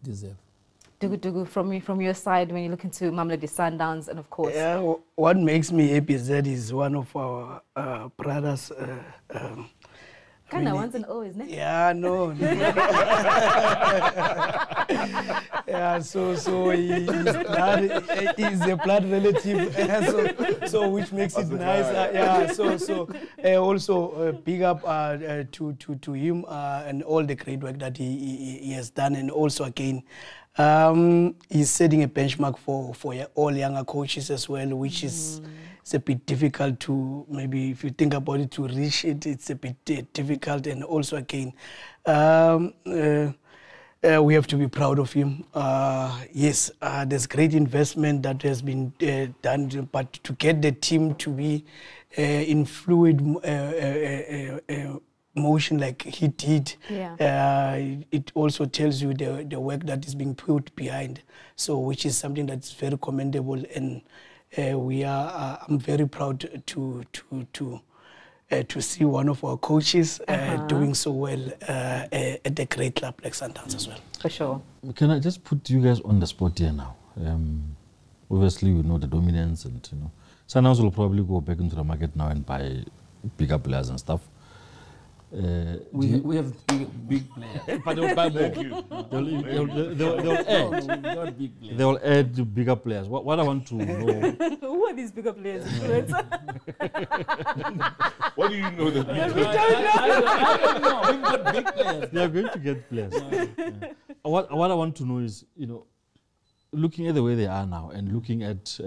deserve. Duku-Duku, from your side, when you look into Mamelodi Sundowns, and of course... Yeah, what makes me happy is that he's one of our brothers. Kind of once and always, isn't it? Yeah, no. Yeah, so he's a blood relative, so which makes it nice. Yeah, so also big up to him and all the great work that he has done, and also again. He's setting a benchmark for all younger coaches as well, which is it's a bit difficult to, maybe if you think about it, to reach it, it's a bit difficult. And also again, we have to be proud of him. Yes, there's great investment that has been done, but to get the team to be in fluid motion like he did, it also tells you the work that is being put behind, so which is something that's very commendable, and I'm very proud to see one of our coaches doing so well at a great club like Sundowns as well. For sure. Can I just put you guys on the spot here now? Obviously, we know the dominance, and Sundowns will probably go back into the market now and buy bigger players and stuff. We have big players, but they'll buy more. They'll add bigger players. What I want to know. Who are these bigger players? What do you know that I don't know. We've got big players. They are going to get players. What I want to know is, looking at the way they are now, and looking at,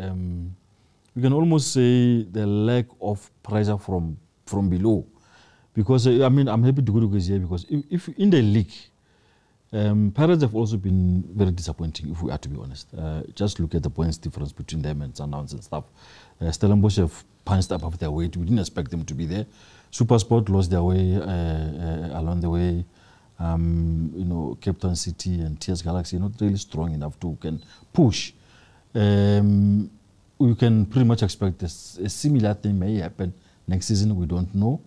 we can almost say the lack of pressure from below. Because, I'm happy Duku-Duku is here, because if in the league, Pirates have also been very disappointing, if we are to be honest. Just look at the points difference between them and Sundowns and stuff. Stellenbosch have punched above their weight. We didn't expect them to be there. SuperSport lost their way along the way. Cape Town City and TS Galaxy not really strong enough to can push. We can pretty much expect a similar thing may happen next season. We don't know.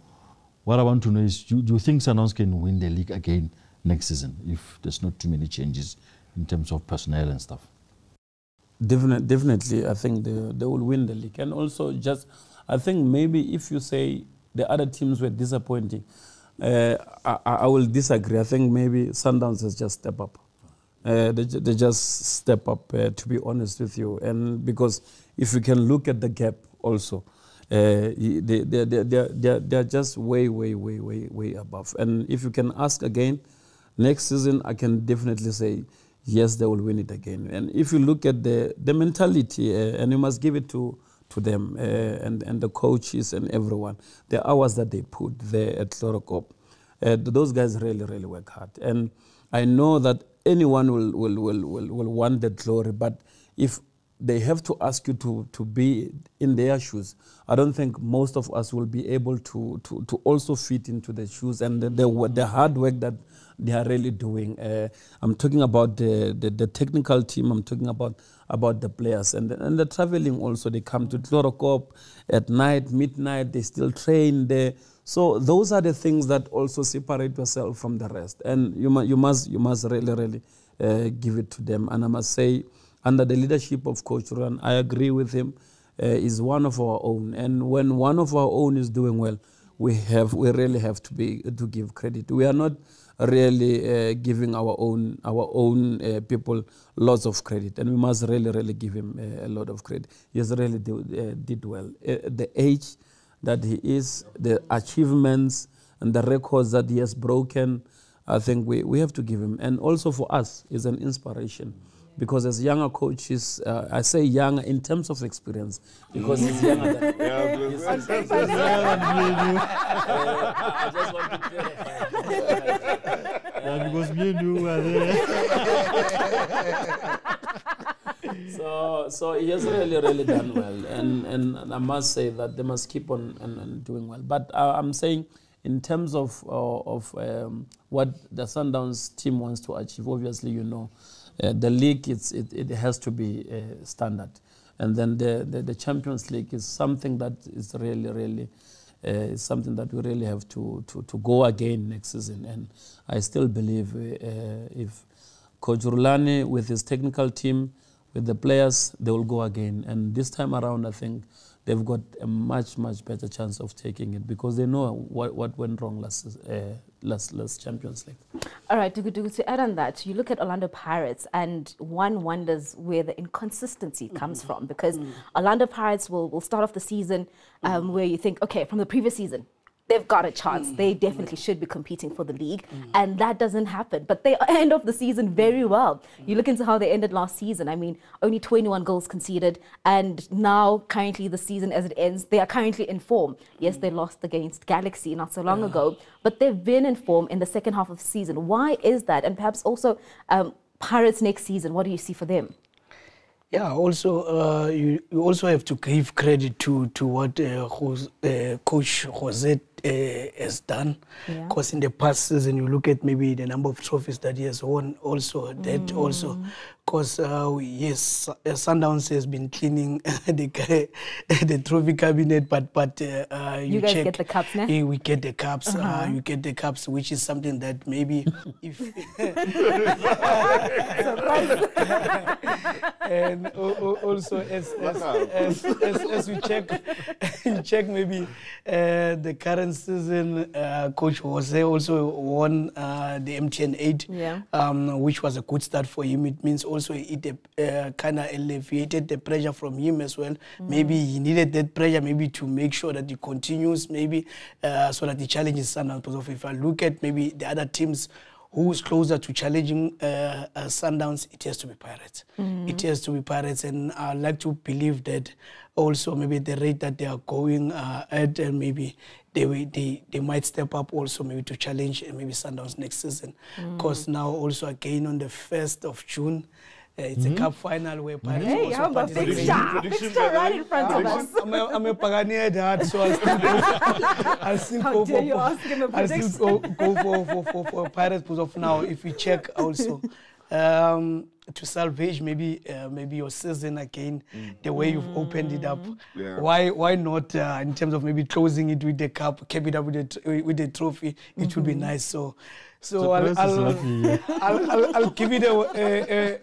What I want to know is, do you think Sundowns can win the league again next season if there's not too many changes in terms of personnel and stuff? Definitely, I think they will win the league. And also, I think maybe if you say the other teams were disappointing, I will disagree. I think maybe Sundowns has just stepped up. They just step up, to be honest with you. And because if you can look at the gap also, they're just way above. And if you can ask again, next season, I can definitely say, yes, they will win it again. And if you look at the mentality, and you must give it to them, and the coaches and everyone, the hours that they put there at Chlorokop, those guys really work hard. And I know that anyone will want the glory, but if they have to ask you to be in their shoes, I don't think most of us will be able to also fit into the shoes and the hard work that they are really doing. I'm talking about the technical team. I'm talking about the players and the traveling also. They come to Chlorokop at night, midnight. They still train there. So those are the things that also separate yourself from the rest. And you must really give it to them. And I must say, under the leadership of Coach Ruran, I agree with him, is one of our own. And when one of our own is doing well, we really have to give credit. We are not really giving our own people lots of credit, and we must really give him a lot of credit. He has really did well. The age that he is, the achievements and the records that he has broken, I think we have to give him. And also for us, is an inspiration. because as younger coaches, I say younger in terms of experience, because he's younger than me. Yeah, I just want to clarify. Yeah, because me and you were there. So he has really done well, and I must say that they must keep on doing well. But I'm saying, in terms of what the Sundowns team wants to achieve, obviously, you know, the league it has to be standard, and then the Champions League is something that is really something that we really have to go again next season. And I still believe if Coach Rulani with his technical team, with the players, they will go again. And this time around, I think they've got a much better chance of taking it, because they know what went wrong last Champions League. All right, Duku-Duku, to add on that, you look at Orlando Pirates and one wonders where the inconsistency comes from, because Orlando Pirates will start off the season where you think, okay, from the previous season, they've got a chance. They definitely should be competing for the league. And that doesn't happen. But they end off the season very well. You look into how they ended last season. I mean, only 21 goals conceded. And now, currently, the season as it ends, they are currently in form. Yes, they lost against Galaxy not so long ago. But they've been in form in the second half of the season. Why is that? And perhaps also Pirates next season, what do you see for them? Yeah, also you also have to give credit to what Coach Jose has done, because in the past season you look at maybe the number of trophies that he has won, also that also, because yes, Sundowns has been cleaning the trophy cabinet, but you guys get the cups now? We get the cups, you get the cups, which is something that maybe if and also as we check maybe the current season, Coach Jose also won the MTN 8, which was a good start for him. It means also it kind of alleviated the pressure from him as well. Maybe he needed that pressure maybe to make sure that he continues, maybe so that he challenges Sundowns. Because if I look at maybe the other teams who's closer to challenging Sundowns, it has to be Pirates. It has to be Pirates, and I like to believe that also maybe the rate that they are going at, and maybe they might step up also maybe to challenge maybe Sundowns next season. Because now also again on the 1st of June, it's a cup final where Pirates also participate. Fixture right in front of us. I'm a Pagani at heart, so I'll still go for Pirates. Because of now, if we check also to salvage maybe your season again, the way you've opened it up. Why not in terms of maybe closing it with the cup, cap it up with the trophy? It would be nice. So I'll give it a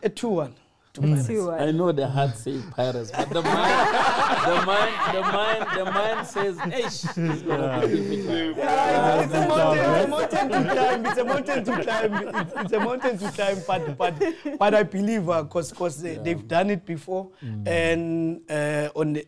2-1. I know the heart says Pirates, but the mind says, "Eish, it's gonna be difficult." It's a mountain to climb. It's a mountain to climb. But I believe because they've done it before, and on the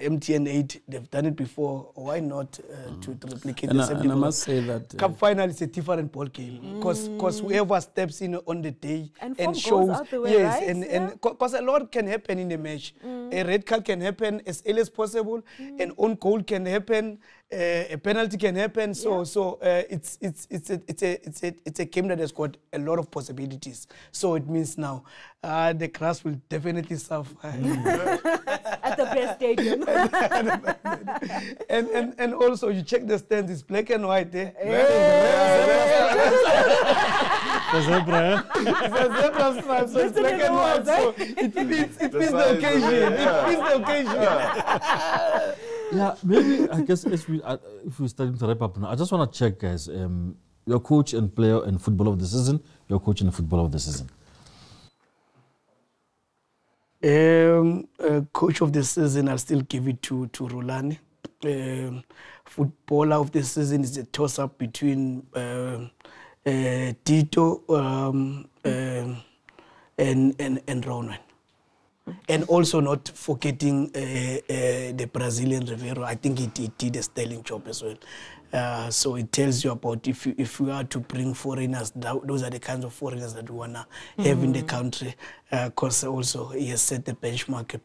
MTN 8 they've done it before. Why not to replicate the same? And I must say that Cup final is a different ball game, because whoever steps in on the day and shows, out the way, right? And because a lot can happen in a match. A red card can happen as early as possible. An own goal can happen. A penalty can happen. So it's a game that has got a lot of possibilities. So it means now the grass will definitely suffer at the best stadium. and also you check the stands. It's black and white. The zebra. It's a zebra stripe, so it's black and white. So it fits the occasion. It fits the occasion. Yeah, maybe I guess if we're starting to wrap up now, I just want to check, guys. Your coach and player and football of the season. Your coach and football of the season. Coach of the season, I'll still give it to Rulani. Footballer of the season is a toss-up between Tito and Ronan. And also not forgetting the Brazilian Ribeiro. I think he did a sterling job as well. So it tells you about if we are to bring foreigners, those are the kinds of foreigners that we want to have in the country. Because also he has set the benchmark a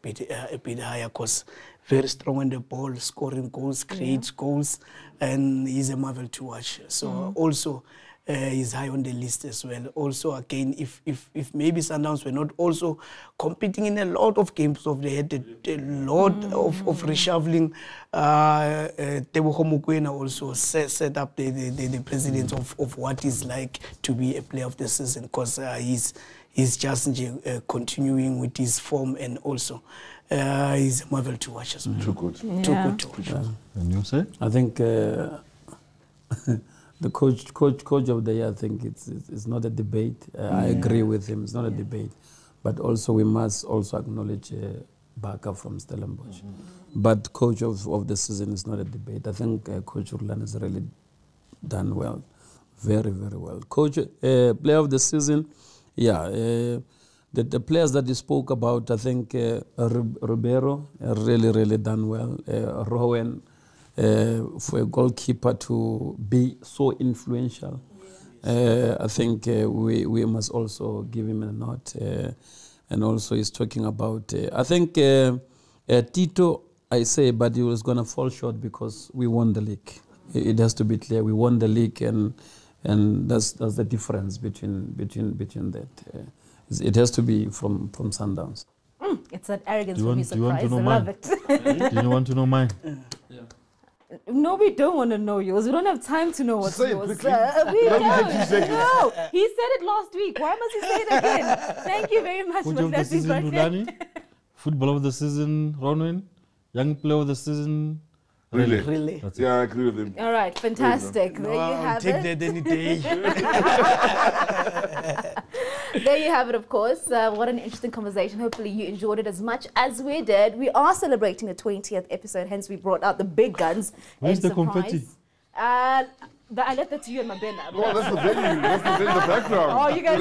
bit higher, because very strong on the ball, scoring goals, creates goals, and he's a marvel to watch. So also he's high on the list as well. Also, again, if maybe Sundowns were not also competing in a lot of games, they had a lot of reshuffling. Tebogo Mokoena also set up the precedent of what is like to be a player of the season, because he's just continuing with his form, and also he's a marvel to watch as well. Too good. Too good to watch. And you say? I think the coach of the year, I think it's not a debate. I agree with him. It's not a debate. But also we must also acknowledge Baka from Stellenbosch. But coach of the season is not a debate. I think Coach Urlan has really done well. Very, very well. Coach, player of the season, the players that you spoke about, I think Ribeiro really done well. Rowan, for a goalkeeper to be so influential, I think we must also give him a nod. And also he's talking about, I think Tito, I say, but he was going to fall short because we won the league. It has to be clear, we won the league, and that's the difference between that. It has to be from Sundowns. It's that arrogance for me, surprise. I love it. Do you want to know mine? No, we don't want to know yours. We don't have time to know what's yours. We don't. No, he said it last week. Why must he say it again? Thank you very much Coach for of the that. season, Rulani. Football of the season, Ronwin. Young player of the season, Really? That's it. Yeah, I agree with him. All right, fantastic. There you have take it. that any day. There you have it, of course. What an interesting conversation. Hopefully you enjoyed it as much as we did. We are celebrating the 20th episode, hence we brought out the big guns. Where's the confetti? But I left that to you and Mabena. Oh, that's the venue. That's the venue in the background. Oh, you guys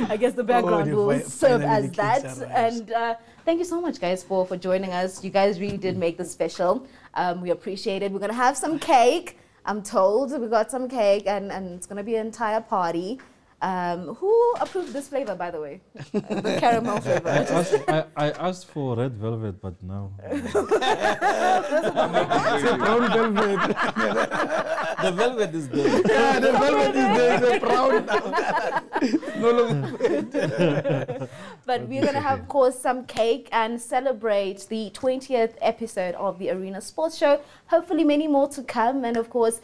I guess the background will serve as that. And thank you so much, guys, for joining us. You guys really did make this special. We appreciate it. We're going to have some cake. I'm told we got some cake, and it's going to be an entire party. Who approved this flavor, by the way? The caramel flavor. I asked for red velvet, but now. Brown velvet. The velvet is there. Yeah, the velvet is there. The brown. No longer. But we're going to have, of course, some cake and celebrate the 20th episode of the Arena Sports Show. Hopefully many more to come. And, of course,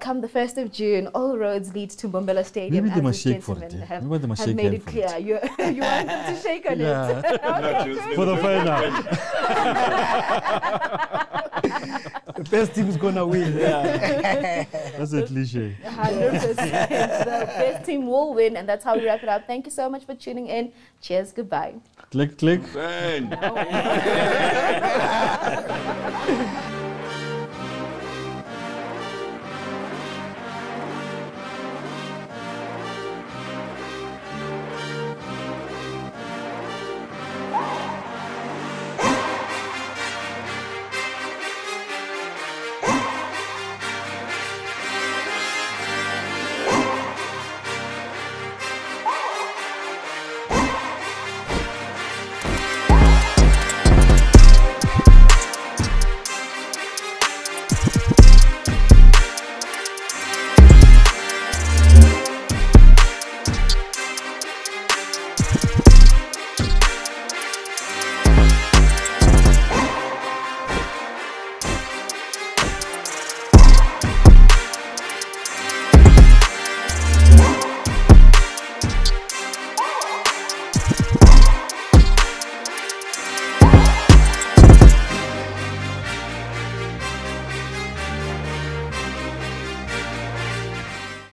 come the 1st of June, all roads lead to Bombela Stadium. Maybe they must as shake for it. have Maybe made it clear. You want them to shake on it? Okay, For the final. The best team is going to win. That's a cliche. 100%. The best team will win, and that's how we wrap it up. Thank you so much for tuning in. Cheers. Goodbye. Click, click. Bang.